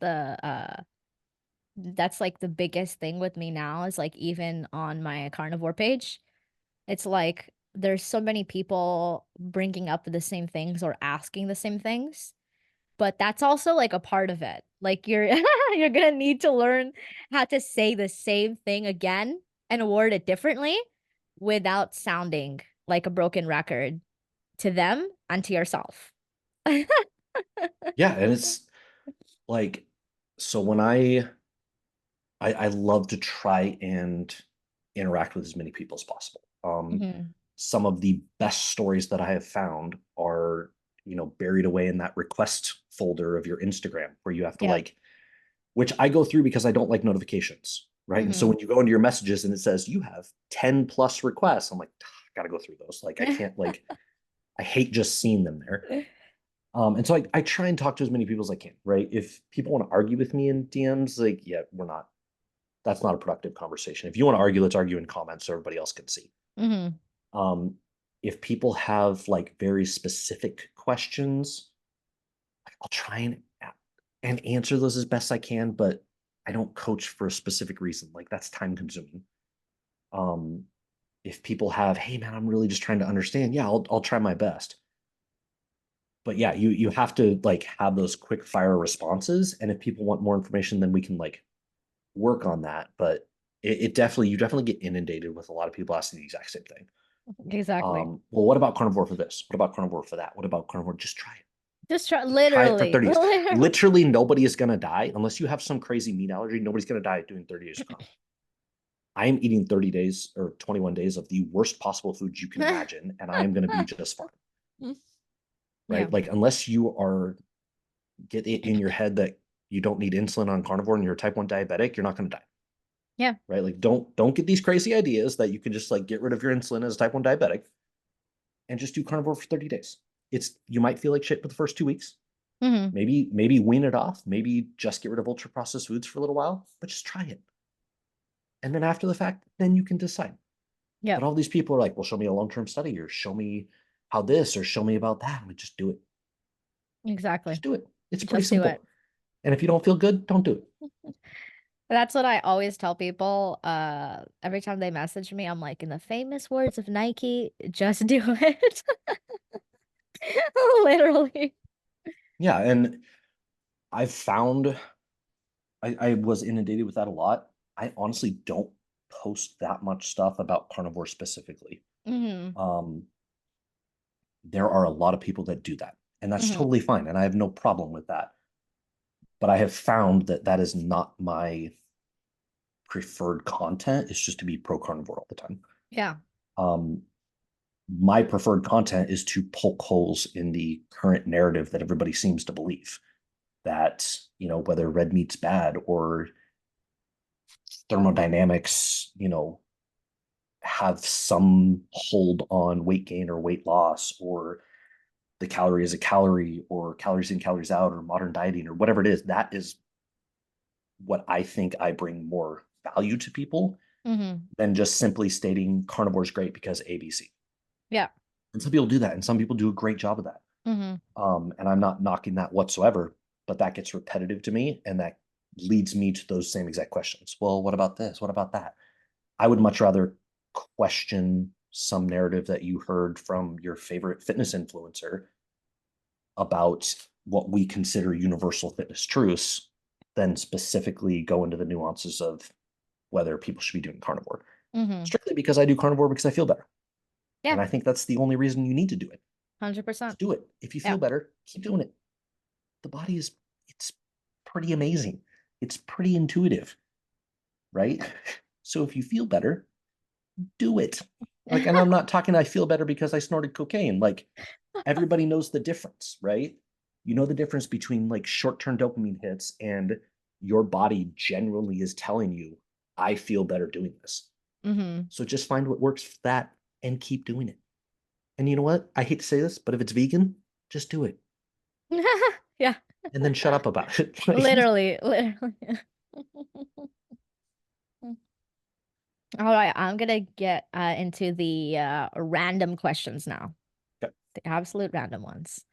like the biggest thing with me now is like even on my carnivore page, it's like there's so many people bringing up the same things or asking the same things, but that's also like a part of it. Like you're you're gonna need to learn how to say the same thing again and word it differently without sounding like a broken record to them and to yourself. Yeah, and it's like so when I love to try and interact with as many people as possible. Mhm. Some of the best stories that I have found are, buried away in that request folder of your Instagram where you have to Yep. like, which I go through because I don't like notifications, right? And so Mhm. when you go into your messages and it says you have 10 plus requests, I'm like, I gotta go through those. Like I can't like I hate just seeing them there. And so I try and talk to as many people as I can, right? If people want to argue with me in DMs, like, yeah, that's not a productive conversation. If you want to argue, let's argue in comments so everybody else can see. Mhm. Um, if people have like very specific questions, I'll try and answer those as best I can, but I don't coach for a specific reason. Like that's time consuming. Um, if people have, hey man, I'm really just trying to understand, yeah, I'll try my best. But yeah, you have to like have those quick fire responses. And if people want more information, then we can like work on that. But it definitely you definitely get inundated with a lot of people asking the exact same thing. Exactly. Well, what about carnivore for this? What about carnivore for that? What about carnivore? Just try it. Just try Just try it for literally. 30 days. Literally, nobody is going to die unless you have some crazy meat allergy. Nobody's going to die doing 30 days of carnivore. I am eating 30 days or 21 days of the worst possible foods you can imagine, and I am going to be just fine. Yeah. Right? Like, unless you are get it in your head that you don't need insulin on carnivore and you're a type 1 diabetic, you're not going to die. Yeah. Right? Like, don't get these crazy ideas that you can just like get rid of your insulin as a type 1 diabetic and just do carnivore for 30 days. It's you might feel like shit for the first 2 weeks. Mhm. Maybe wean it off. Maybe just get rid of ultra processed foods for a little while, but just try it. And then after the fact, then you can decide. But Yep. all these people are like, well, show me a long-term study or show me how this or show me about that. And we just do it. Exactly. Just do it. It's pretty Just do it. simple. And if you don't feel good, don't do it. That's what I always tell people. Every time they message me, I'm like, in the famous words of Nike, just do it. Literally. Yeah. And I've found I was inundated with that a lot. I honestly don't post that much stuff about carnivore specifically. Hmm. Um, there are a lot of people that do that, and that's Hmm. totally fine. And I have no problem with that. But I have found that that is not my preferred content. It's just to be pro carnivore all the time. Yeah. Um, my preferred content is to poke holes in the current narrative that everybody seems to believe that, whether red meat's bad or thermodynamics, have some hold on weight gain or weight loss, or the calorie is a calorie, or calories in, calories out, or modern dieting, or whatever it is. That is what I think I bring more value to people Mm-hmm. than just simply stating carnivore is great because ABC. Yeah. And some people do that, and some people do a great job of that. Mm-hmm. And I'm not knocking that whatsoever, but that gets repetitive to me, and that leads me to those same exact questions. Well, what about this? What about that? I would much rather question some narrative that you heard from your favorite fitness influencer about what we consider universal fitness truths than specifically go into the nuances of whether people should be doing carnivore. Mm-hmm. Strictly because I do carnivore because I feel better. Yeah. And I think that's the only reason you need to do it. Just 100%. do it. If you Yeah. feel better, keep doing it. The body is, it's pretty amazing. It's pretty intuitive, right? So if you feel better, do it. Like, and I'm not talking, I feel better because I snorted cocaine. Like, everybody knows the difference, right? You know the difference between like short-term dopamine hits and your body genuinely is telling you, I feel better doing this. Mm-hmm. So just find what works for that and keep doing it. And you know what? I hate to say this, but if it's vegan, just do it Yeah. and then shut up about it. Literally, literally. All right, I'm gonna get into the random questions now, the absolute random ones.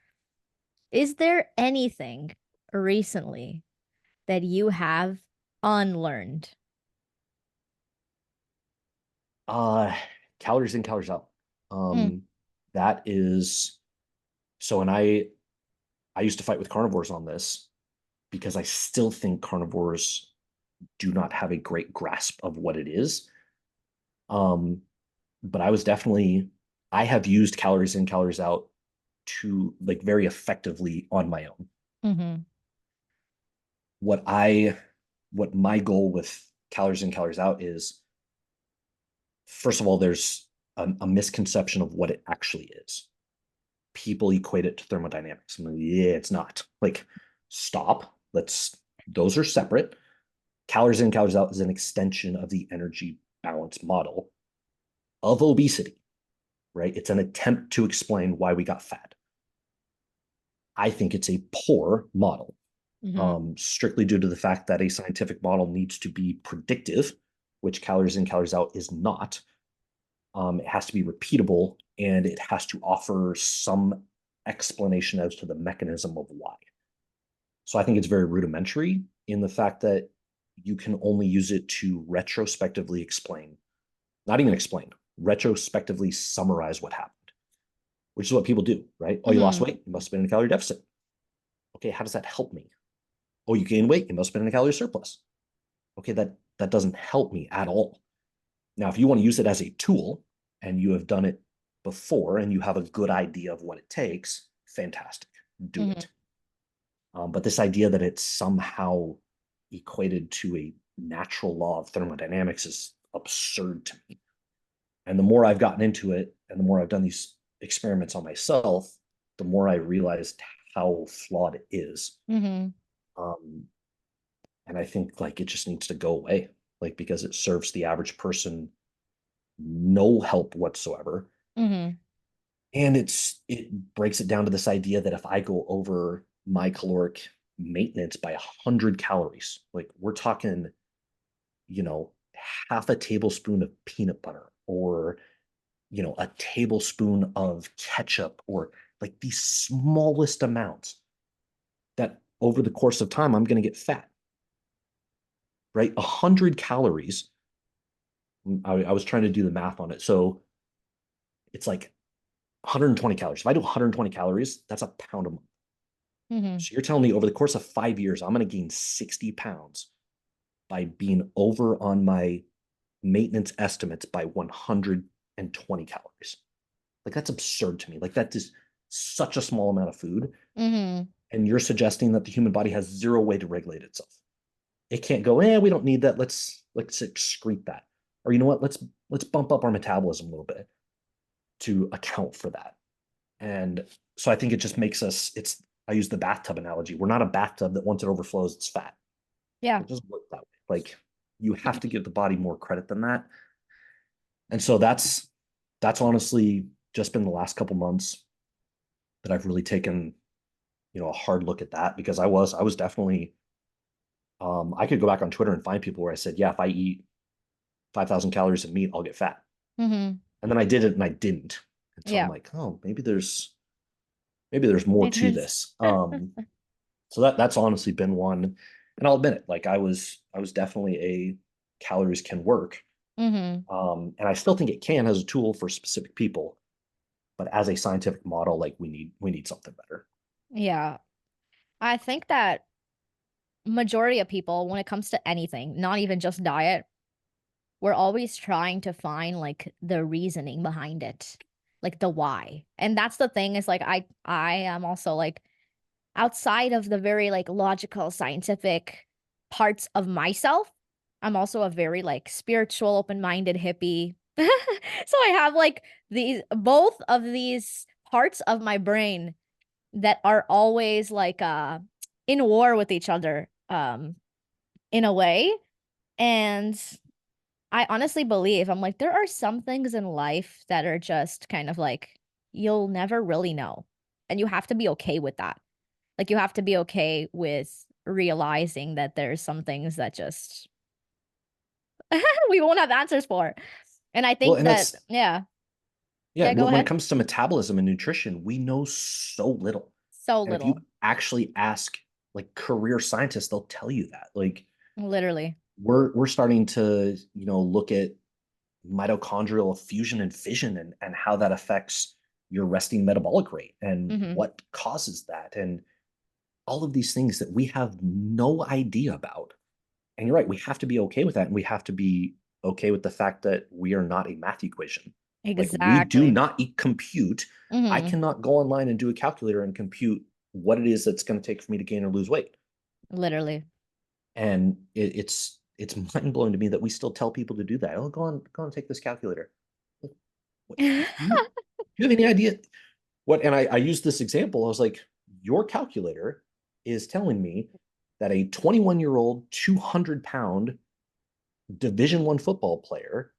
Is there anything recently that you have unlearned? uh Calories in, calories out. Mm, Um that is so, and I used to fight with carnivores on this because I still think carnivores do not have a great grasp of what it is. Um, but I have used calories in, calories out to like very effectively on my own. mm-hmm, What I, what my goal with calories in, calories out is, first of all, there's a misconception of what it actually is. People equate it to thermodynamics. I'm like, yeah, it's not. Like, stop. Those are separate. Calories in, calories out is an extension of the energy balance model of obesity, right? It's an attempt to explain why we got fat. I think it's a poor model, mm-hmm, strictly due to the fact that a scientific model needs to be predictive, which calories in, calories out is not. It has to be repeatable, and it has to offer some explanation as to the mechanism of why. So I think it's very rudimentary in the fact that you can only use it to retrospectively explain, not even explain, retrospectively summarize what happened, which is what people do, right? Oh, you lost mm-hmm, weight, you must have been in a calorie deficit. Okay, how does that help me? Oh, you gained weight, you must have been in a calorie surplus. Okay, that doesn't help me at all. Now, if you want to use it as a tool and you have done it before and you have a good idea of what it takes, fantastic, do mm-hmm, it. But this idea that it's somehow equated to a natural law of thermodynamics is absurd to me. And the more I've gotten into it and the more I've done these experiments on myself, the more I realized how flawed it is. mm-hmm, Um, and I think like it just needs to go away, like because it serves the average person no help whatsoever. mm-hmm, And it breaks it down to this idea that if I go over my caloric maintenance by 100 calories, like we're talking, you know, half a tablespoon of peanut butter, or a tablespoon of ketchup, or like the smallest amounts, that over the course of time I'm going to get fat, right? 100 calories. I was trying to do the math on it, so it's like 120 calories. If I do 120 calories, that's a pound a month. mm-hmm. So you're telling me over the course of 5 years, I'm going to gain 60 pounds by being over on my maintenance estimates by 120 calories. Like, that's absurd to me. Like, that is such a small amount of food. Mm-hmm. And you're suggesting that the human body has zero way to regulate itself. It can't go, we don't need that. Let's excrete that. Or you know what? Let's bump up our metabolism a little bit to account for that. And so I think it just makes us, I use the bathtub analogy. We're not a bathtub that once it overflows, it's fat. Yeah. It doesn't work that way. Like, you have to give the body more credit than that. And so that's honestly just been the last couple months that I've really taken, a hard look at that, because I was definitely, I could go back on Twitter and find people where I said, yeah, if I eat 5,000 calories of meat, I'll get fat. Mm-hmm. And then I did it and I didn't. And so I'm Yeah. like, oh, maybe there's more to There's this. So that's honestly been one. And I'll admit it, like I was definitely a calories can work. mm-hmm. And I still think it can as a tool for specific people, but as a scientific model, like we need something better. Yeah. I think that majority of people, when it comes to anything, not even just diet, we're always trying to find like the reasoning behind it, like the why. And that's the thing is like I am also like outside of the very like logical scientific parts of myself, I'm also a very like spiritual, open-minded hippie. So I have like these both of these parts of my brain that are always like in war with each other in a way. And I honestly believe I'm like there are some things in life that are just kind of like you'll never really know. And you have to be okay with that. Like you have to be okay with realizing that there's some things that just we won't have answers for. And I Well, think and that that's yeah. yeah, Yeah, go when it ahead. comes to metabolism and nutrition, we know so little. So And if you little. actually ask like career scientists, they'll tell you that. Like Literally. we're starting to, look at mitochondrial fusion and fission, and how that affects your resting metabolic rate and Mm-hmm. what causes that, and all of these things that we have no idea about. And you're right, we have to be okay with that. And we have to be okay with the fact that we are not a math equation. Like we do Exactly. not compute. I Mm-hmm. cannot go online and do a calculator and compute what it is that's going to take for me to gain or lose weight. Literally. And it's mind blowing to me that we still tell people to do that. Oh, go on, take this calculator. What, you have any idea what? And I used this example. I was like, your calculator is telling me that a 21-year-old, 200-pound Division I football player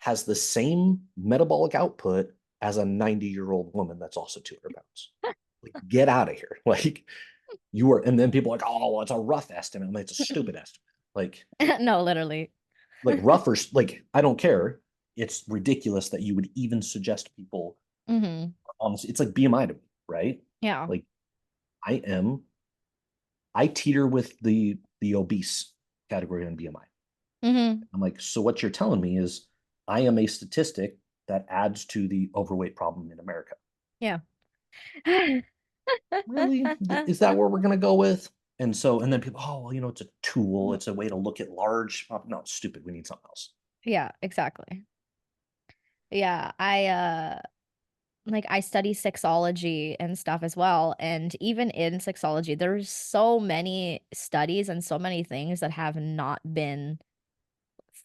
has the same metabolic output as a 90-year-old woman that's also 200 pounds. Like, get out of here. Like, you are, and then people are like, oh, well, it's a rough estimate. I'm like, it's a stupid estimate. Like, No, literally. rougher, like, I don't care. It's ridiculous that you would even suggest people, Mm-hmm. it's like BMI to me, right? Yeah. Like, I am, I teeter with the obese category on BMI. Mm-hmm. I'm like, so what you're telling me is I am a statistic that adds to the overweight problem in America. Yeah. Really? Is that where we're going to go with? And so, and then people, oh, well, it's a tool. It's a way to look at large. Oh, no, it's stupid. We need something else. Yeah, exactly. Yeah, I study sexology and stuff as well. And even in sexology, there's so many studies and so many things that have not been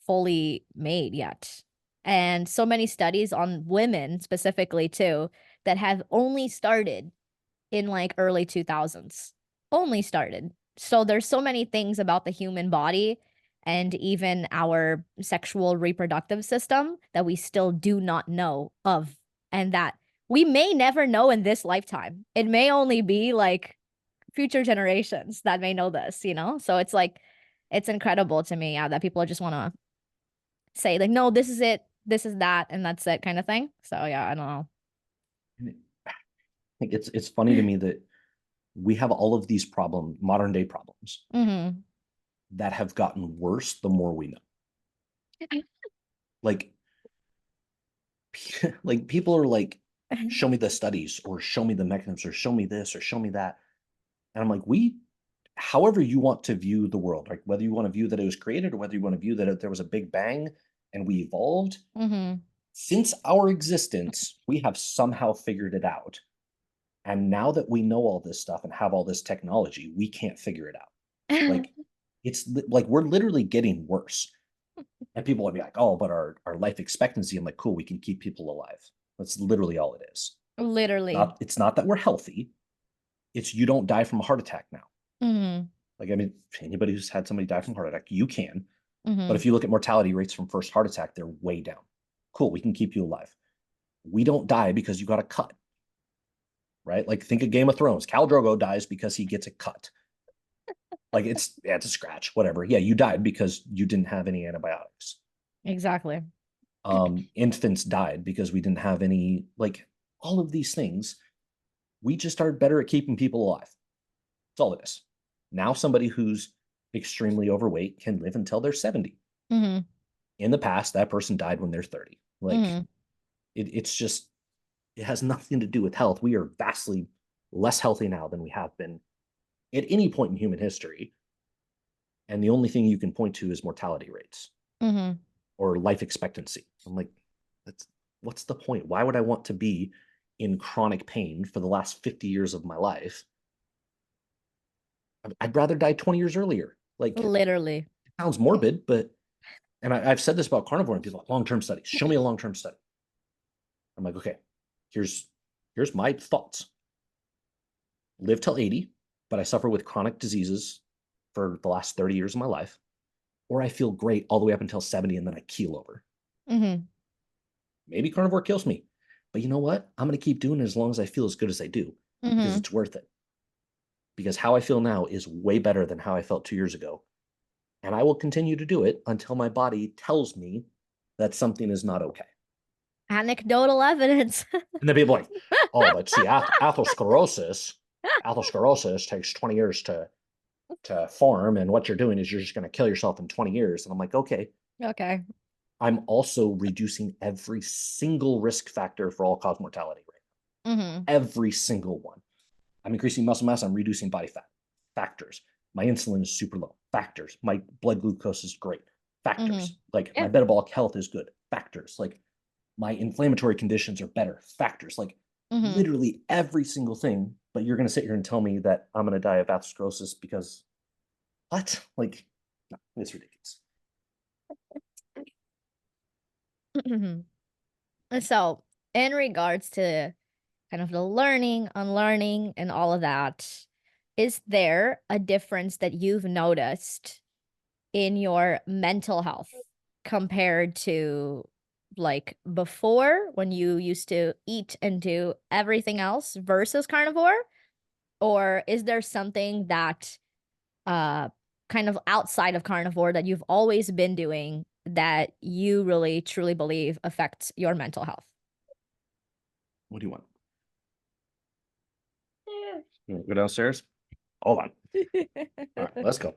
fully made yet. And so many studies on women specifically too that have only started in like early 2000s. Only started. So there's so many things about the human body and even our sexual reproductive system that we still do not know of and that we may never know in this lifetime. It may only be like future generations that may know this, you know? So it's like it's incredible to me, yeah, that people just want to say like no, this is it, this is that and that's it kind of thing. So yeah, I don't And it's funny to me that we have all of these modern day problems know. that have gotten worse the more we know. Like, like people are like, show me the studies or show me the mechanisms or show me this or show me that. And I'm like, however you want to view the world, like whether you want to view that it was created or whether you want to view that there was a big bang and we evolved, Mm-hmm. since our existence, we have somehow figured it out. And now that we know all this stuff and have all this technology, we can't figure it out. Like, it's like we're literally getting worse. And people would be like, oh, but our life expectancy, I'm like, cool, we can keep people alive. That's literally all it is. Literally. It's not that we're healthy. It's you don't die from a heart attack now. Mm-hmm. Like, I mean, anybody who's had somebody die from a heart attack, you can. But Mm-hmm. if you look at mortality rates from first heart attack, they're way down. Cool, we can keep you alive. We don't die because you got a cut, right? Like think of Game of Thrones. Khal Drogo dies because he gets a cut. Like it's a scratch, whatever. Yeah, you died because you didn't have any antibiotics. Exactly. Infants died because we didn't have any, like all of these things. We just are better at keeping people alive. That's all it is. Now somebody who's extremely overweight can live until they're 70. Mm-hmm. In the past, that person died when they're 30. Like Mm-hmm. it's just, it has nothing to do with health. We are vastly less healthy now than we have been at any point in human history. And the only thing you can point to is mortality rates Mm-hmm. or life expectancy. I'm like, that's what's the point? Why would I want to be in chronic pain for the last 50 years of my life? I'd rather die 20 years earlier. Like, it Literally. sounds morbid, but, and I've said this about carnivore and people, long-term studies, show me a long-term study. I'm like, okay, here's my thoughts. Live till 80, but I suffer with chronic diseases for the last 30 years of my life, or I feel great all the way up until 70 and then I keel over. Mm-hmm. Maybe carnivore kills me, but you know what? I'm going to keep doing it as long as I feel as good as I do because Mm-hmm. it's worth it. Because how I feel now is way better than how I felt 2 years ago. And I will continue to do it until my body tells me that something is not okay. Anecdotal evidence. And then people are like, oh, but see, atherosclerosis takes 20 years to form, and what you're doing is you're just going to kill yourself in 20 years. And I'm like, okay, Okay. I'm also reducing every single risk factor for all cause mortality rate. Mm-hmm. Every single one. I'm increasing muscle mass, I'm reducing body fat. Factors. My insulin is super low. Factors. My blood glucose is great. Mm-hmm. Factors. Like my Yeah. metabolic health is good. Factors. Like my inflammatory conditions are better. Factors. Like Mm-hmm. literally every single thing. But you're going to sit here and tell me that I'm going to die of atherosclerosis because what? Like, no, it's ridiculous. And so, in regards to kind of the learning, unlearning, and all of that, is there a difference that you've noticed in your mental health compared to like before when you used to eat and do everything else versus carnivore? Or is there something that uh kind of outside of carnivore that you've always been doing that you really truly believe affects your mental health? What do you want? You want to go downstairs? Hold on. All right, let's go.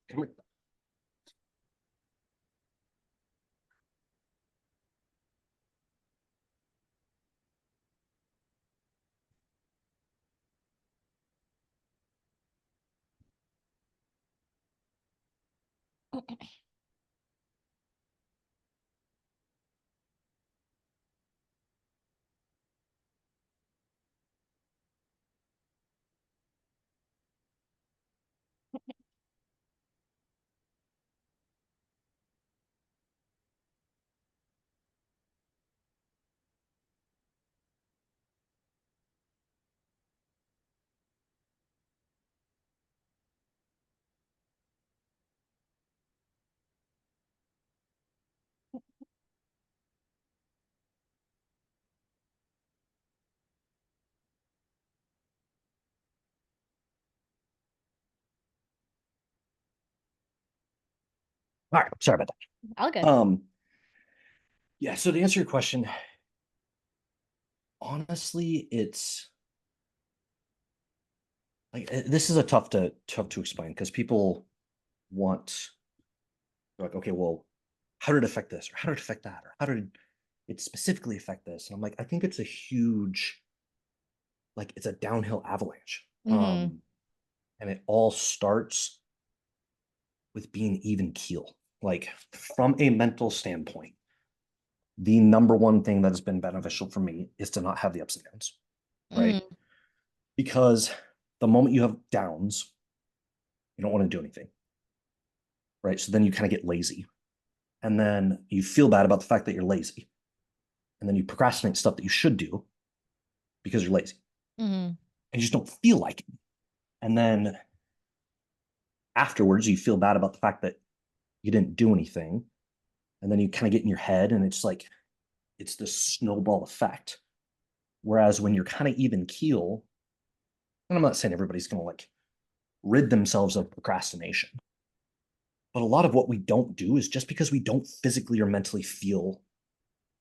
Come here. All right, sorry about All that. good. Yeah, so to answer your question, honestly, it's like this is a tough to explain because people want like, okay, well, how did it affect this, or how did it affect that, or how did it specifically affect this? And I'm like, I think it's a huge, like, it's a downhill avalanche. Mm-hmm. And it all starts with being even keel. Like from a mental standpoint, the number one thing that has been beneficial for me is to not have the ups and downs, right? Mm-hmm. Because the moment you have downs, you don't want to do anything, right? So then you kind of get lazy. And then you feel bad about the fact that you're lazy. And then you procrastinate stuff that you should do because you're lazy. Mm-hmm. And you just don't feel like it. And then afterwards, you feel bad about the fact that you didn't do anything. And then you kind of get in your head and it's like, it's this snowball effect. Whereas when you're kind of even keel, and I'm not saying everybody's going to like rid themselves of procrastination, but a lot of what we don't do is just because we don't physically or mentally feel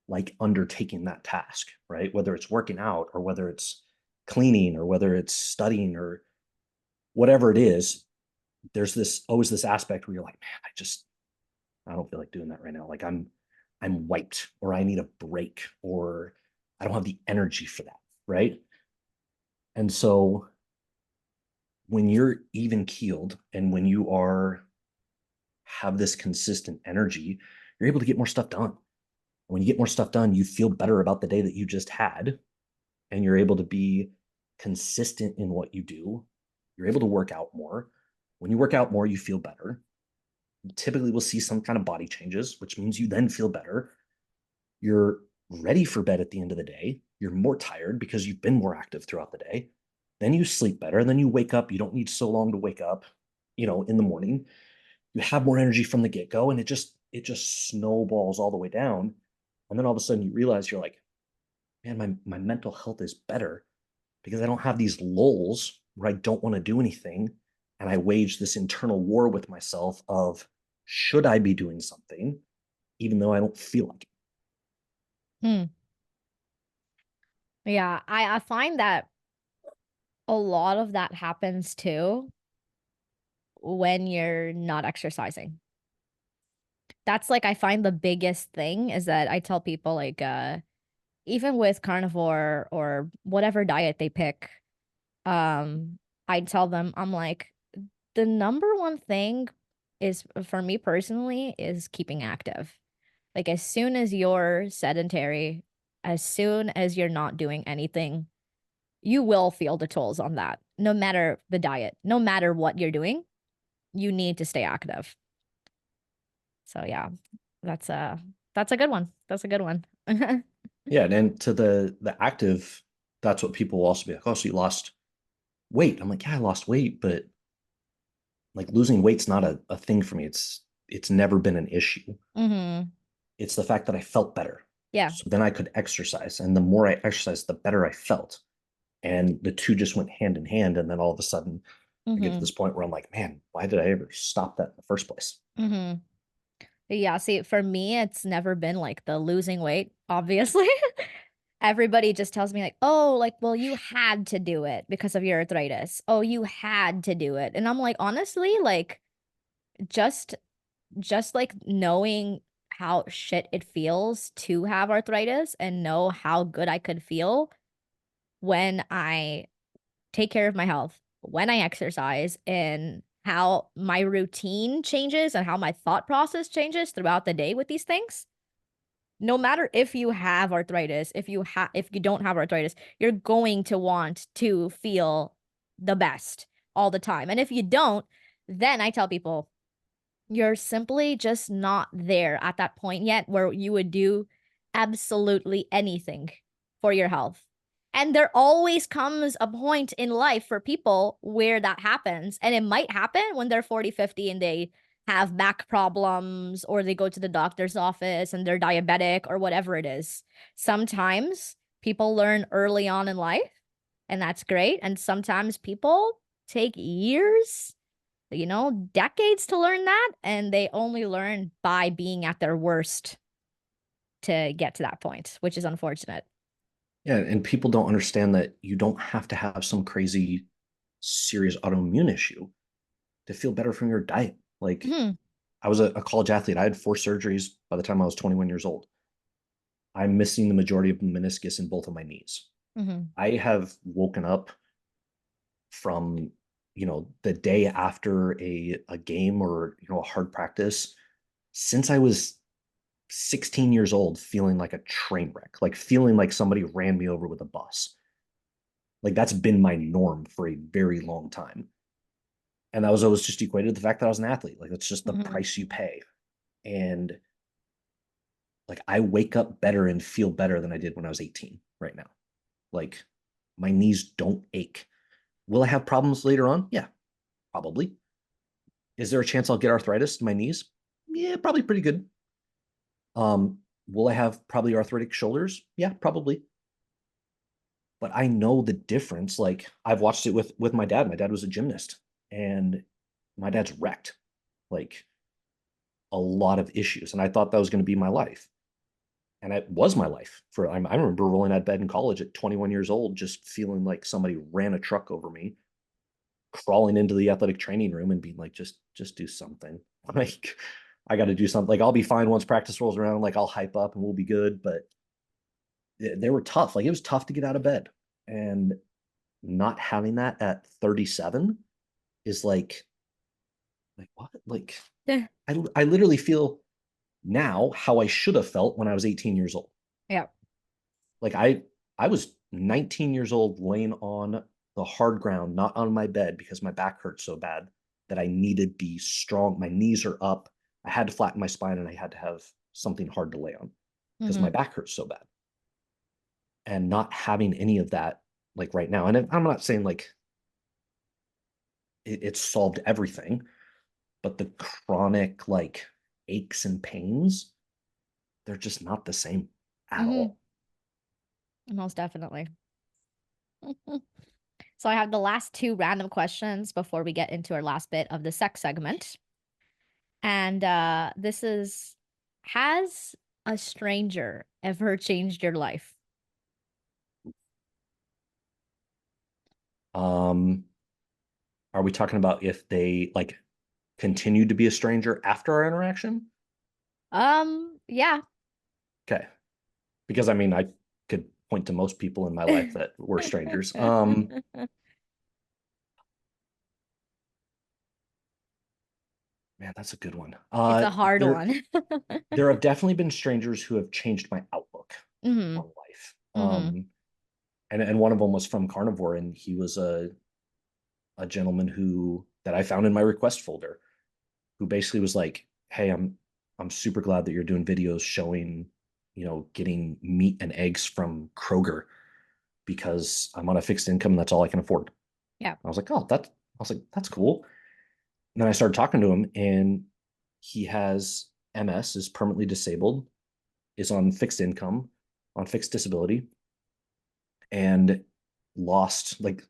like undertaking that task, right? Whether it's working out or whether it's cleaning or whether it's studying or whatever it is, there's this always this aspect where you're like, man, I don't feel like doing that right now. Like I'm wiped or I need a break or I don't have the energy for that, right? And so when you're even keeled and when you are have this consistent energy, you're able to get more stuff done. When you get more stuff done, you feel better about the day that you just had, and you're able to be consistent in what you do. You're able to work out more. When you work out more, you feel better. You typically will see some kind of body changes, which means you then feel better. You're ready for bed at the end of the day. You're more tired because you've been more active throughout the day. Then you sleep better. Then you wake up. You don't need so long to wake up, in the morning. You have more energy from the get-go, and it just snowballs all the way down. And then all of a sudden you realize you're like, man, my mental health is better because I don't have these lulls where I don't want to do anything. And I wage this internal war with myself of should I be doing something, even though I don't feel like it. Hmm. Yeah, I find that a lot of that happens too when you're not exercising. That's like I find the biggest thing is that I tell people like even with carnivore or whatever diet they pick, I tell them I'm like the number one thing is for me personally is keeping active. Like as soon as you're sedentary, as soon as you're not doing anything, you will feel the tolls on that. No matter the diet, no matter what you're doing, you need to stay active. So yeah, that's a that's a good one. That's a good one. Yeah, and to the active, that's what people will also be like, oh, so you lost weight. I'm like, yeah, I lost weight, but like losing weight's not a thing for me. It's never been an issue. Hmm. It's the fact that I felt better. Yeah. So then I could exercise. And the more I exercised, the better I felt. And the two just went hand in hand. And then all of a sudden, I get to Hmm. this point where I'm like, man, why did I ever stop that in the first place? Hmm. Yeah, see, for me, it's never been like the losing weight, obviously. Everybody just tells me like, "Oh, like, well, you had to do it because of your arthritis. Oh, you had to do it." And I'm like, honestly, like just just like knowing how shit it feels to have arthritis and know how good I could feel when I take care of my health, when I exercise, and how my routine changes and how my thought process changes throughout the day with these things. No matter if you have arthritis, if you don't have arthritis, you're going to want to feel the best all the time. And if you don't, then I tell people you're simply just not there at that point yet where you would do absolutely anything for your health. And there always comes a point in life for people where that happens. And it might happen when they're 40, 50, and they have back problems or they go to the doctor's office and they're diabetic or whatever it is. Sometimes people learn early on in life, and that's great. And sometimes people take years, decades to learn that, and they only learn by being at their worst to get to that point, which is unfortunate. Yeah. And people don't understand that you don't have to have some crazy serious autoimmune issue to feel better from your diet. Like Hmm. I was a college athlete. I had 4 surgeries by the time I was 21 years old. I'm missing the majority of the meniscus in both of my knees. Hmm. I have woken up from, the day after a game or, a hard practice since I was 16 years old, feeling like a train wreck, like feeling like somebody ran me over with a bus. Like that's been my norm for a very long time. And that was always just equated to the fact that I was an athlete. Like that's just the Hmm. price you pay. And like I wake up better and feel better than I did when I was 18 right now. Like my knees don't ache. Will I have problems later on? Yeah, probably. Is there a chance I'll get arthritis in my knees? Yeah, probably pretty good. Will I have probably arthritic shoulders? Yeah, probably. But I know the difference. Like I've watched it with my dad. My dad was a gymnast, and my dad's wrecked like a lot of issues. And I thought that was going to be my life. And it was my life for I remember rolling out of bed in college at 21 years old, just feeling like somebody ran a truck over me, crawling into the athletic training room and being like, just do something. Like I got to do something. Like I'll be fine once practice rolls around. Like I'll hype up and we'll be good. But they were tough. Like it was tough to get out of bed. And not having that at 37 is like what? Like Yeah. I literally feel now how I should have felt when I was 18 years old. Yeah. Like I was 19 years old laying on the hard ground, not on my bed because my back hurt so bad that I needed to be strong. My knees are up. I had to flatten my spine and I had to have something hard to lay on because my Mm-hmm. back hurts so bad. And not having any of that like right now. And I'm not saying like it solved everything, but the chronic like aches and pains, they're just not the same at Mm-hmm. all. Most definitely. So I have the last two random questions before we get into our last bit of the sex segment. And this is, has a stranger ever changed your life? Um, are we talking about if they like continued to be a stranger after our interaction? Yeah. Okay. Because I mean, I could point to most people in my life that were strangers. Man, that's a good one. It's a hard There one. there have definitely been strangers who have changed my outlook Mm-hmm. on life. Mm-hmm. And one of them was from Carnivore, and he was a gentleman who that I found in my request folder, who basically was like, "Hey, I'm super glad that you're doing videos showing, getting meat and eggs from Kroger because I'm on a fixed income and that's all I can afford." Yeah. I was like, "Oh, that." I was like, "That's cool." And then I started talking to him, and he has MS, is permanently disabled, is on fixed income, on fixed disability, and lost like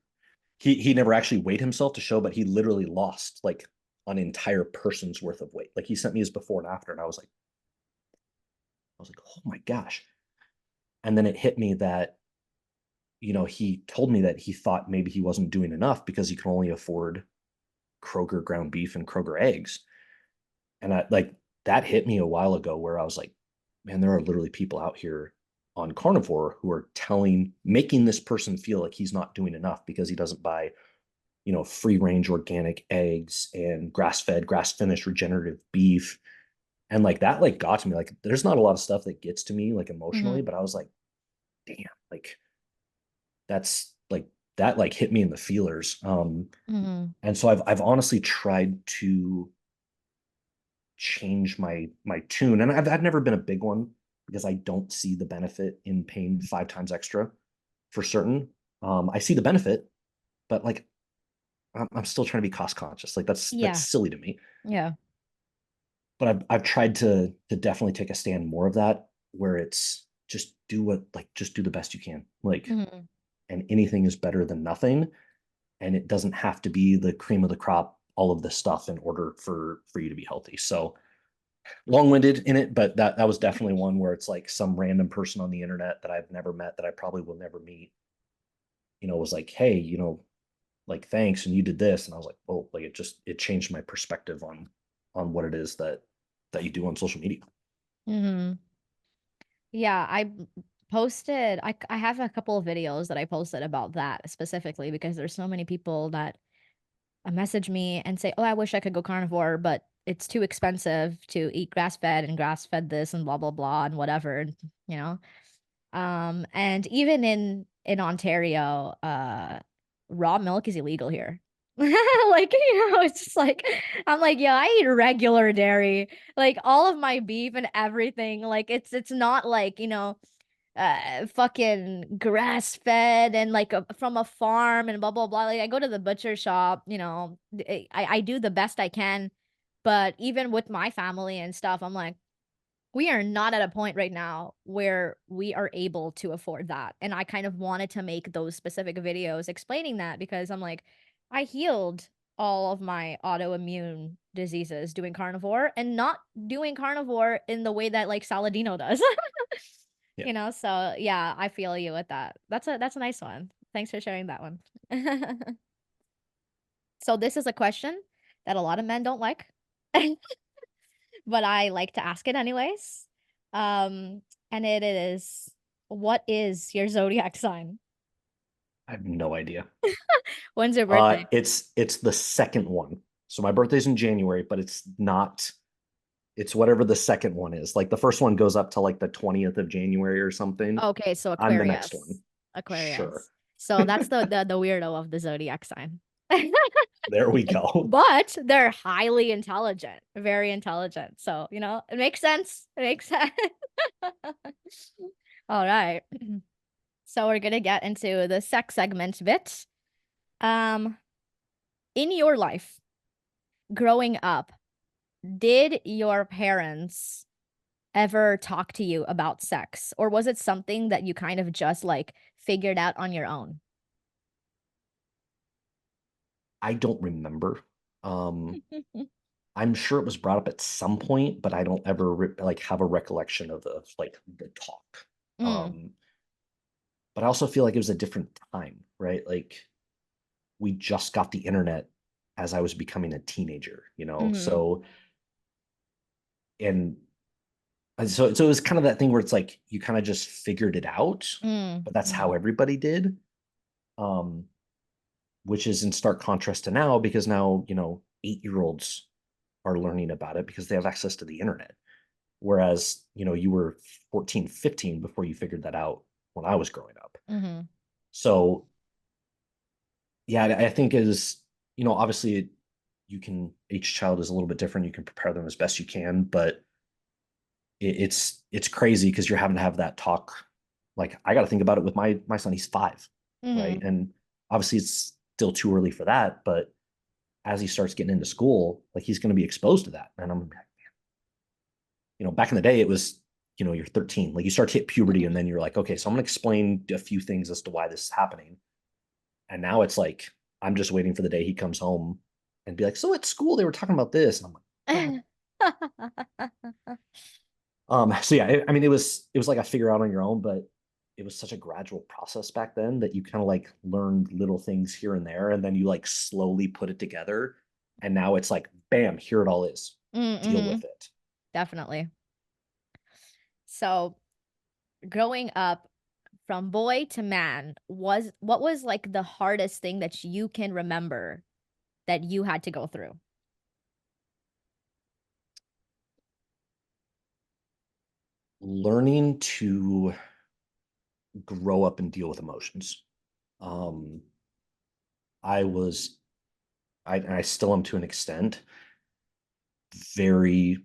he never actually weighed himself to show, but he literally lost like an entire person's worth of weight. Like he sent me his before and after, and I was like, oh my gosh. And then it hit me that, he told me that he thought maybe he wasn't doing enough because he can only afford Kroger ground beef and Kroger eggs. And I like that hit me a while ago where I was like, man, there are literally people out here on Carnivore who are making this person feel like he's not doing enough because he doesn't buy, free range organic eggs and grass fed, grass finished regenerative beef. And like that, like got to me. Like there's not a lot of stuff that gets to me like Mm-hmm. emotionally, but I was like, damn, like that's like that like hit me in the feelers. Mm-hmm. And so I've honestly tried to change my tune. And I've never been a big one because I don't see the benefit in paying 5 times extra for certain. I see the benefit, but like I'm still trying to be cost conscious. Like that's Yeah. silly to me. Yeah. But I've tried to definitely take a stand more of that where it's just do the best you can. Like Mm-hmm. and anything is better than nothing. And it doesn't have to be the cream of the crop, all of this stuff in order for you to be healthy. So long-winded in it, but that was definitely one where it's like some random person on the internet that I've never met that I probably will never meet, was like, hey, like thanks, and you did this, and I was like, oh, like it changed my perspective on what it is that you do on social media. Mm-hmm. Yeah, posted I have a couple of videos that I posted about that specifically because there's so many people that message me and say, "Oh, I wish I could go carnivore, but it's too expensive to eat grass-fed and grass-fed this and blah blah blah and whatever." And you know, and even in Ontario, raw milk is illegal here. Like, it's just like I'm like, yeah, I eat regular dairy. Like all of my beef and everything, like it's not like, fucking grass fed and like from a farm and blah blah blah. Like I go to the butcher shop, I do the best I can, but even with my family and stuff, I'm like, we are not at a point right now where we are able to afford that. And I kind of wanted to make those specific videos explaining that because I'm like, I healed all of my autoimmune diseases doing carnivore and not doing carnivore in the way that like Saladino does. Yeah. You know, so yeah, I feel you with that. That's a nice one. Thanks for sharing that one. So this is a question that a lot of men don't like, but I like to ask it anyways. And it is, what is your zodiac sign? I have no idea. When's your birthday? It's the second one. So my birthday's in January, but it's not. It's whatever the second one is. Like the first one goes up to like the 20th of January or something. Okay, so I'm the next one. Aquarius. Sure. Aquarius. So that's the weirdo of the zodiac sign. There we go. But they're highly intelligent, very intelligent. So, you know, it makes sense. It makes sense. All right. So we're gonna get into the sex segment bit. Um, in your life, growing up, did your parents ever talk to you about sex, or was it something that you kind of just like figured out on your own? I don't remember. Um, I'm sure it was brought up at some point, but I don't ever like have a recollection of the talk. Mm, Um, but I also feel like it was a different time, right? Like we just got the internet as I was becoming a teenager, you know? mm, And so it was kind of that thing where it's like you kind of just figured it out, mm, but that's how mm, everybody did. Um, which is in stark contrast to now because now, 8-year-olds are learning about it because they have access to the internet. Whereas, you were 14, 15 before you figured that out when I was growing up. mm, So yeah, I think is, obviously each child is a little bit different. You can prepare them as best you can, but it's crazy because you're having to have that talk. Like I got to think about it with my son. He's 5, right? mm, And obviously it's still too early for that, but as he starts getting into school, like he's going to be exposed to that. And I'm, back in the day, it was, you're 13, like you start to hit puberty, and then you're like, okay, so I'm going to explain a few things as to why this is happening. And now it's like I'm just waiting for the day he comes home and be like, so at school they were talking about this, and I'm like, what? mm. So yeah, I mean, it was like a figure out on your own, but it was such a gradual process back then that you kind of like learned little things here and there, and then you like slowly put it together, and now it's like, bam, here it all is. Deal Mm-hmm. with it. Definitely. So growing up from boy to man, what was like the hardest thing that you can remember that you had to go through? Learning to grow up and deal with emotions. Um, I was, I still am to an extent, very,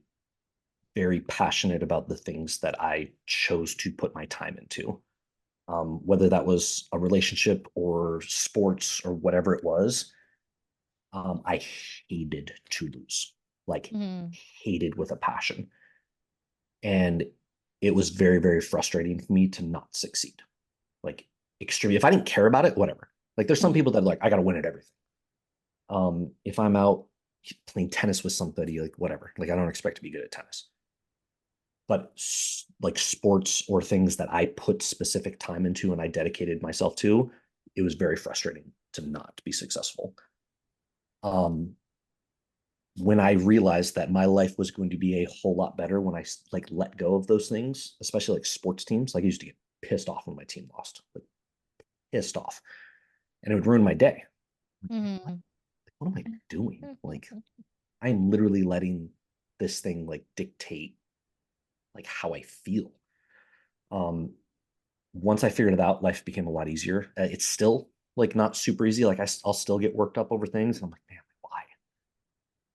very passionate about the things that I chose to put my time into. Whether that was a relationship or sports or whatever it was, I hated to lose, like Mm, hated with a passion. And it was very, very frustrating for me to not succeed. Like extremely, if I didn't care about it, whatever. Like there's some mm, people that are like, I got to win at everything. If I'm out playing tennis with somebody, like whatever, like I don't expect to be good at tennis. But like sports or things that I put specific time into and I dedicated myself to, it was very frustrating to not be successful. Um, when I realized that my life was going to be a whole lot better when I like let go of those things, especially like sports teams, like I used to get pissed off when my team lost, like pissed off, and it would ruin my day. mm. What am I doing? Like I'm literally letting this thing like dictate like how I feel. Um, Once I figured it out, life became a lot easier. It's still like not super easy. Like I'll still get worked up over things. And I'm like, man, why?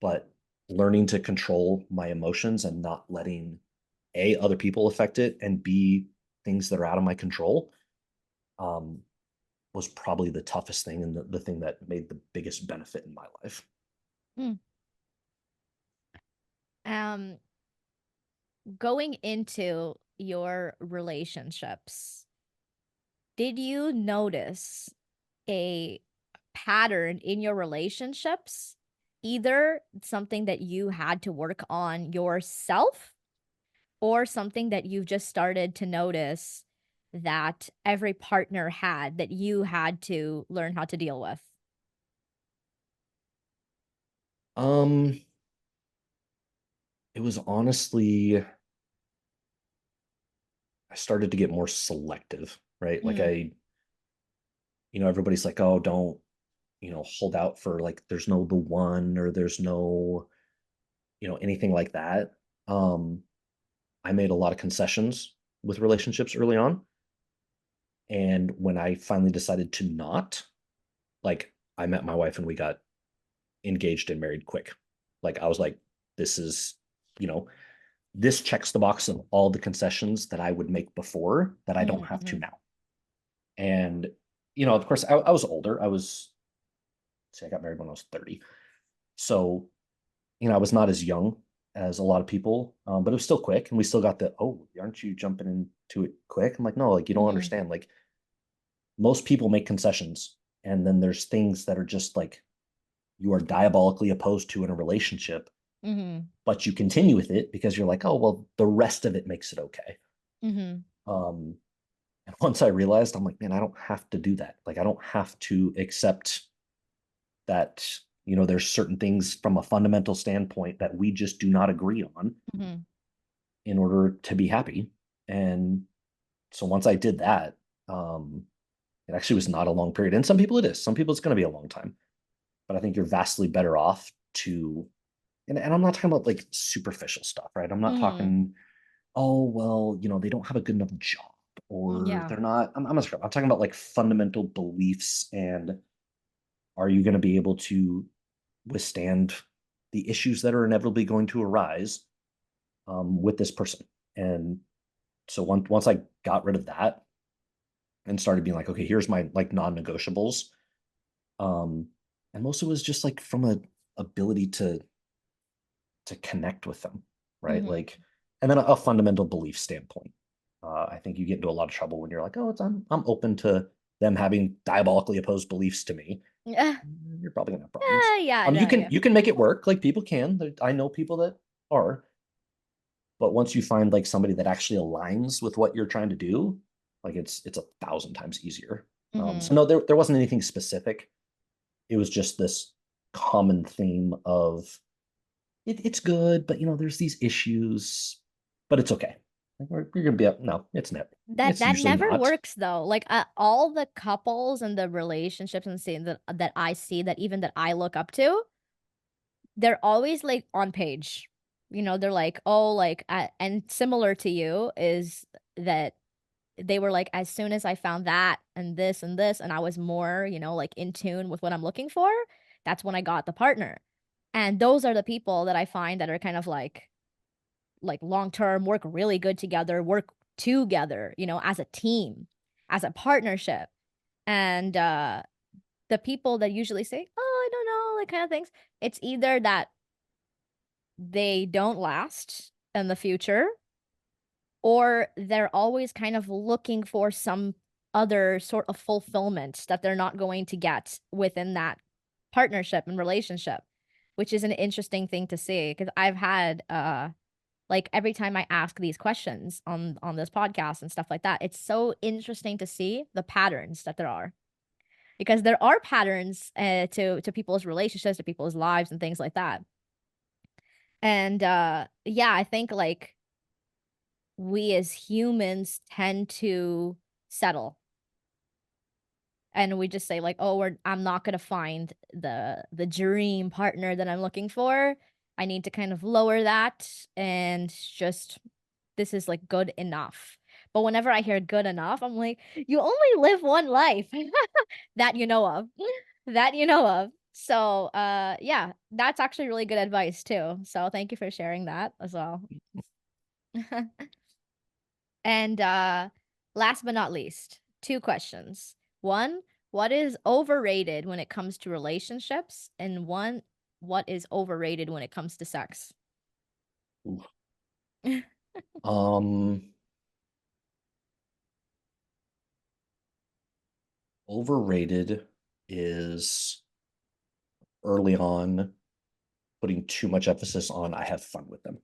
But learning to control my emotions and not letting A, other people affect it, and B, things that are out of my control, um, was probably the toughest thing and the thing that made the biggest benefit in my life. Mm. Um, going into your relationships, did you notice a pattern in your relationships? Either something that you had to work on yourself or something that you've just started to notice that every partner had that you had to learn how to deal with? Um, it was honestly, I started to get more selective, right? Like Mhm, everybody's like, oh, don't, hold out for like there's no the one or there's no, anything like that. Um, I made a lot of concessions with relationships early on. And when I finally decided to not, like I met my wife and we got engaged and married quick. Like I was like, this is, you know, this checks the box of all the concessions that I would make before that I don't mhm, have to mhm, now. And, of course, I was older. Say I got married when I was 30. So, I was not as young as a lot of people, but it was still quick. And we still got the, oh, aren't you jumping into it quick? I'm like, no, like, you don't mhm, understand. Like, most people make concessions. And then there's things that are just like you are diabolically opposed to in a relationship, mhm, but you continue with it because you're like, oh, well, the rest of it makes it okay. mhm, Um, and once I realized, I'm like, man, I don't have to do that. Like, I don't have to accept that, there's certain things from a fundamental standpoint that we just do not agree on mhm, in order to be happy. And so once I did that, it actually was not a long period. And some people it is. Some people it's going to be a long time. But I think you're vastly better off to, and I'm not talking about like superficial stuff, right? I'm not mhm. talking, oh, well, they don't have a good enough job or Yeah. they're not, I'm talking about like fundamental beliefs and are you going to be able to withstand the issues that are inevitably going to arise with this person? And so once I got rid of that and started being like, okay, here's my like non-negotiables. Um, and most of it was just like from a ability to connect with them, right? Mhm. Like, and then a fundamental belief standpoint. I think you get into a lot of trouble when you're like, oh, I'm open to them having diabolically opposed beliefs to me. Yeah. You're probably gonna have problems. Yeah, You no, can yeah. you can make it work. Like people can. I know people that are, but once you find like somebody that actually aligns with what you're trying to do, like it's 1,000 times easier. So Mhm. no, there wasn't anything specific. It was just this common theme of it's good, but there's these issues, but it's okay. Like, we're gonna be up. No, it's never. That It's that usually never not. works though. Like all the couples and the relationships and seeing that I see that even that I look up to, they're always like on page. They're like, oh, like, and similar to you is that they were like, as soon as I found that and this, and I was more, like in tune with what I'm looking for, that's when I got the partner. And those are the people that I find that are kind of like long term, work really good together, work together, as a team, as a partnership. And the people that usually say, "Oh, I don't know," like kind of things, it's either that they don't last in the future or they're always kind of looking for some other sort of fulfillment that they're not going to get within that partnership and relationship, which is an interesting thing to see because I've had like every time I ask these questions on this podcast and stuff like that, it's so interesting to see the patterns that there are. Because there are patterns to people's relationships, to people's lives and things like that. And yeah, I think like we as humans tend to settle and we just say like, "Oh, I'm not gonna find the dream partner that I'm looking for. I need to kind of lower that and just this is like good enough." But whenever I hear good enough, I'm like, "You only live one life that you know of, that you know of." So, yeah, that's actually really good advice too. So thank you for sharing that as well. And last but not least, two questions. One, what is overrated when it comes to relationships? And one, what is overrated when it comes to sex? Ooh. Um, Overrated is early on putting too much emphasis on I have fun with them.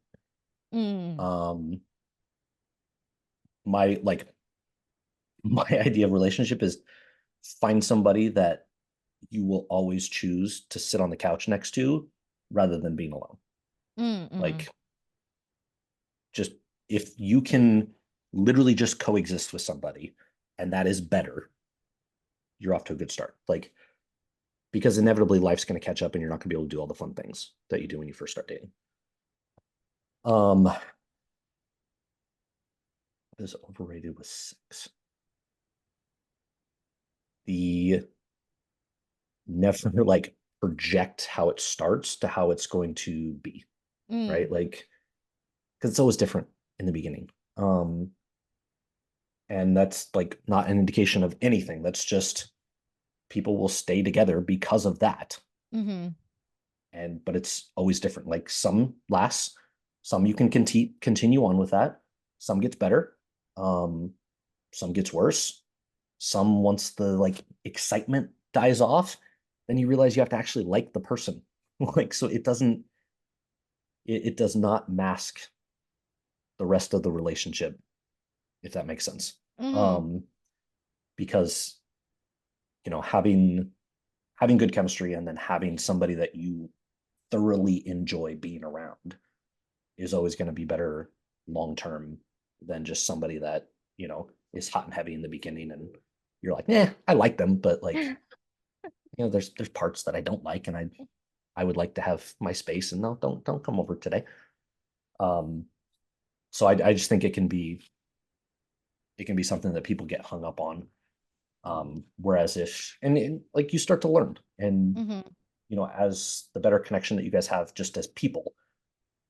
Mm, Um, my like my idea of relationship is find somebody that you will always choose to sit on the couch next to rather than being alone. mm, Like just if you can literally just coexist with somebody and that is better, you're off to a good start. Like because inevitably life's going to catch up and you're not going to be able to do all the fun things that you do when you first start dating. What is overrated with sex? The never like project how it starts to how it's going to be, right? mm, Like because it's always different in the beginning. Um, and that's like not an indication of anything. That's just people will stay together because of that. mm, And but it's always different. Like some lasts, some you can continue on with that. Some gets better. Um, some gets worse. Some once the like excitement dies off, then you realize you have to actually like the person. Like so it does not mask the rest of the relationship, if that makes sense. mm, Um, because having good chemistry and then having somebody that you thoroughly enjoy being around is always going to be better long term than just somebody that is hot and heavy in the beginning and you're like, I like them, but like there's parts that I don't like, and I would like to have my space, and no, don't come over today. Um, so I just think it can be something that people get hung up on. Whereas if and like you start to learn, and mm, as the better connection that you guys have just as people,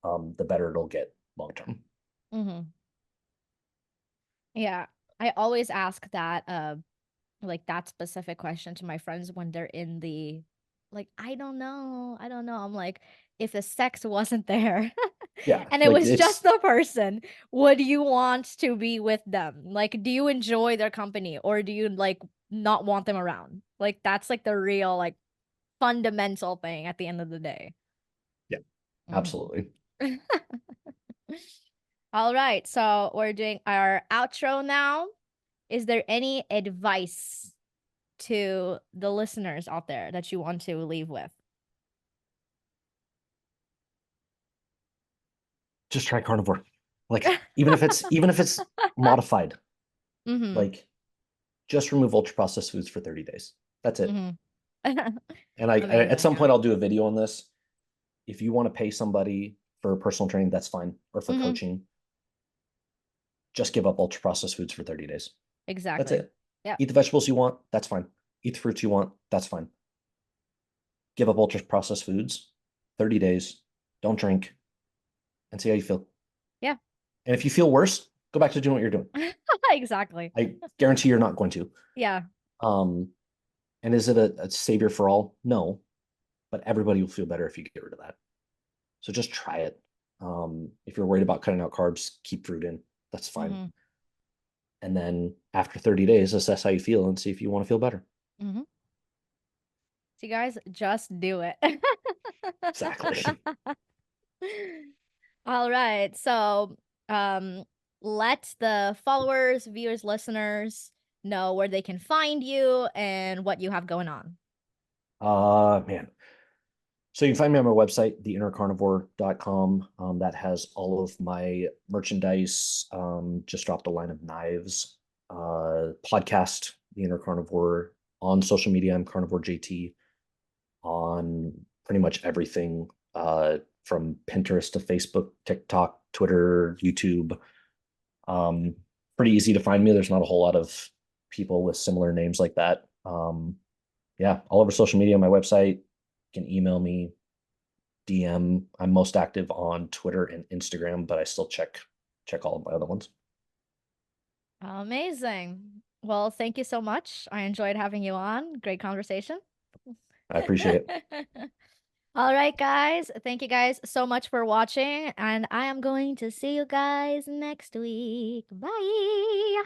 the better it'll get long term. mm. Yeah. I always ask that like that specific question to my friends when they're in the like I don't know. I'm like if the sex wasn't there Yeah, and it like was just it's the person, would you want to be with them? Like do you enjoy their company or do you like not want them around? Like that's like the real like fundamental thing at the end of the day. yeah, Mhm. absolutely. All right, so we're doing our outro now. Is there any advice to the listeners out there that you want to leave with? Just try carnivore. Like even if it's modified, Mhm. like just remove ultra processed foods for 30 days. That's it. Mhm. And at Amazing, some yeah. point I'll do a video on this. If you want to pay somebody for personal training, that's fine, or for Mhm. coaching. Just give up ultra processed foods for 30 days. That's Exactly. it. Yeah. Eat the vegetables you want, that's fine. Eat the fruits you want, that's fine. Give up ultra processed foods, 30 days, don't drink, and see how you feel. Yeah. And if you feel worse, go back to doing what you're doing. Exactly. I guarantee you're not going to. Yeah. Um, and is it a savior for all? No, but everybody will feel better if you get rid of that. So just try it. If you're worried about cutting out carbs, keep fruit in. That's fine. Mhm. And then after 30 days, assess how you feel and see if you want to feel better. Mhm. So you guys just do it. Exactly. All right. So, um, let the followers, viewers, listeners know where they can find you and what you have going on. Man. So you can find me on my website, theinnercarnivore.com. That has all of my merchandise. Just dropped a line of knives. Podcast, The Inner Carnivore. On social media, I'm Carnivore JT. On pretty much everything, from Pinterest to Facebook, TikTok, Twitter, YouTube. Um, Pretty easy to find me. There's not a whole lot of people with similar names like that. Yeah, all over social media, my website. You can email me, DM. I'm most active on Twitter and Instagram, but I still check all of my other ones. Amazing. Well, thank you so much. I enjoyed having you on. Great conversation. I appreciate it. All right, guys. Thank you guys so much for watching, and I am going to see you guys next week. Bye.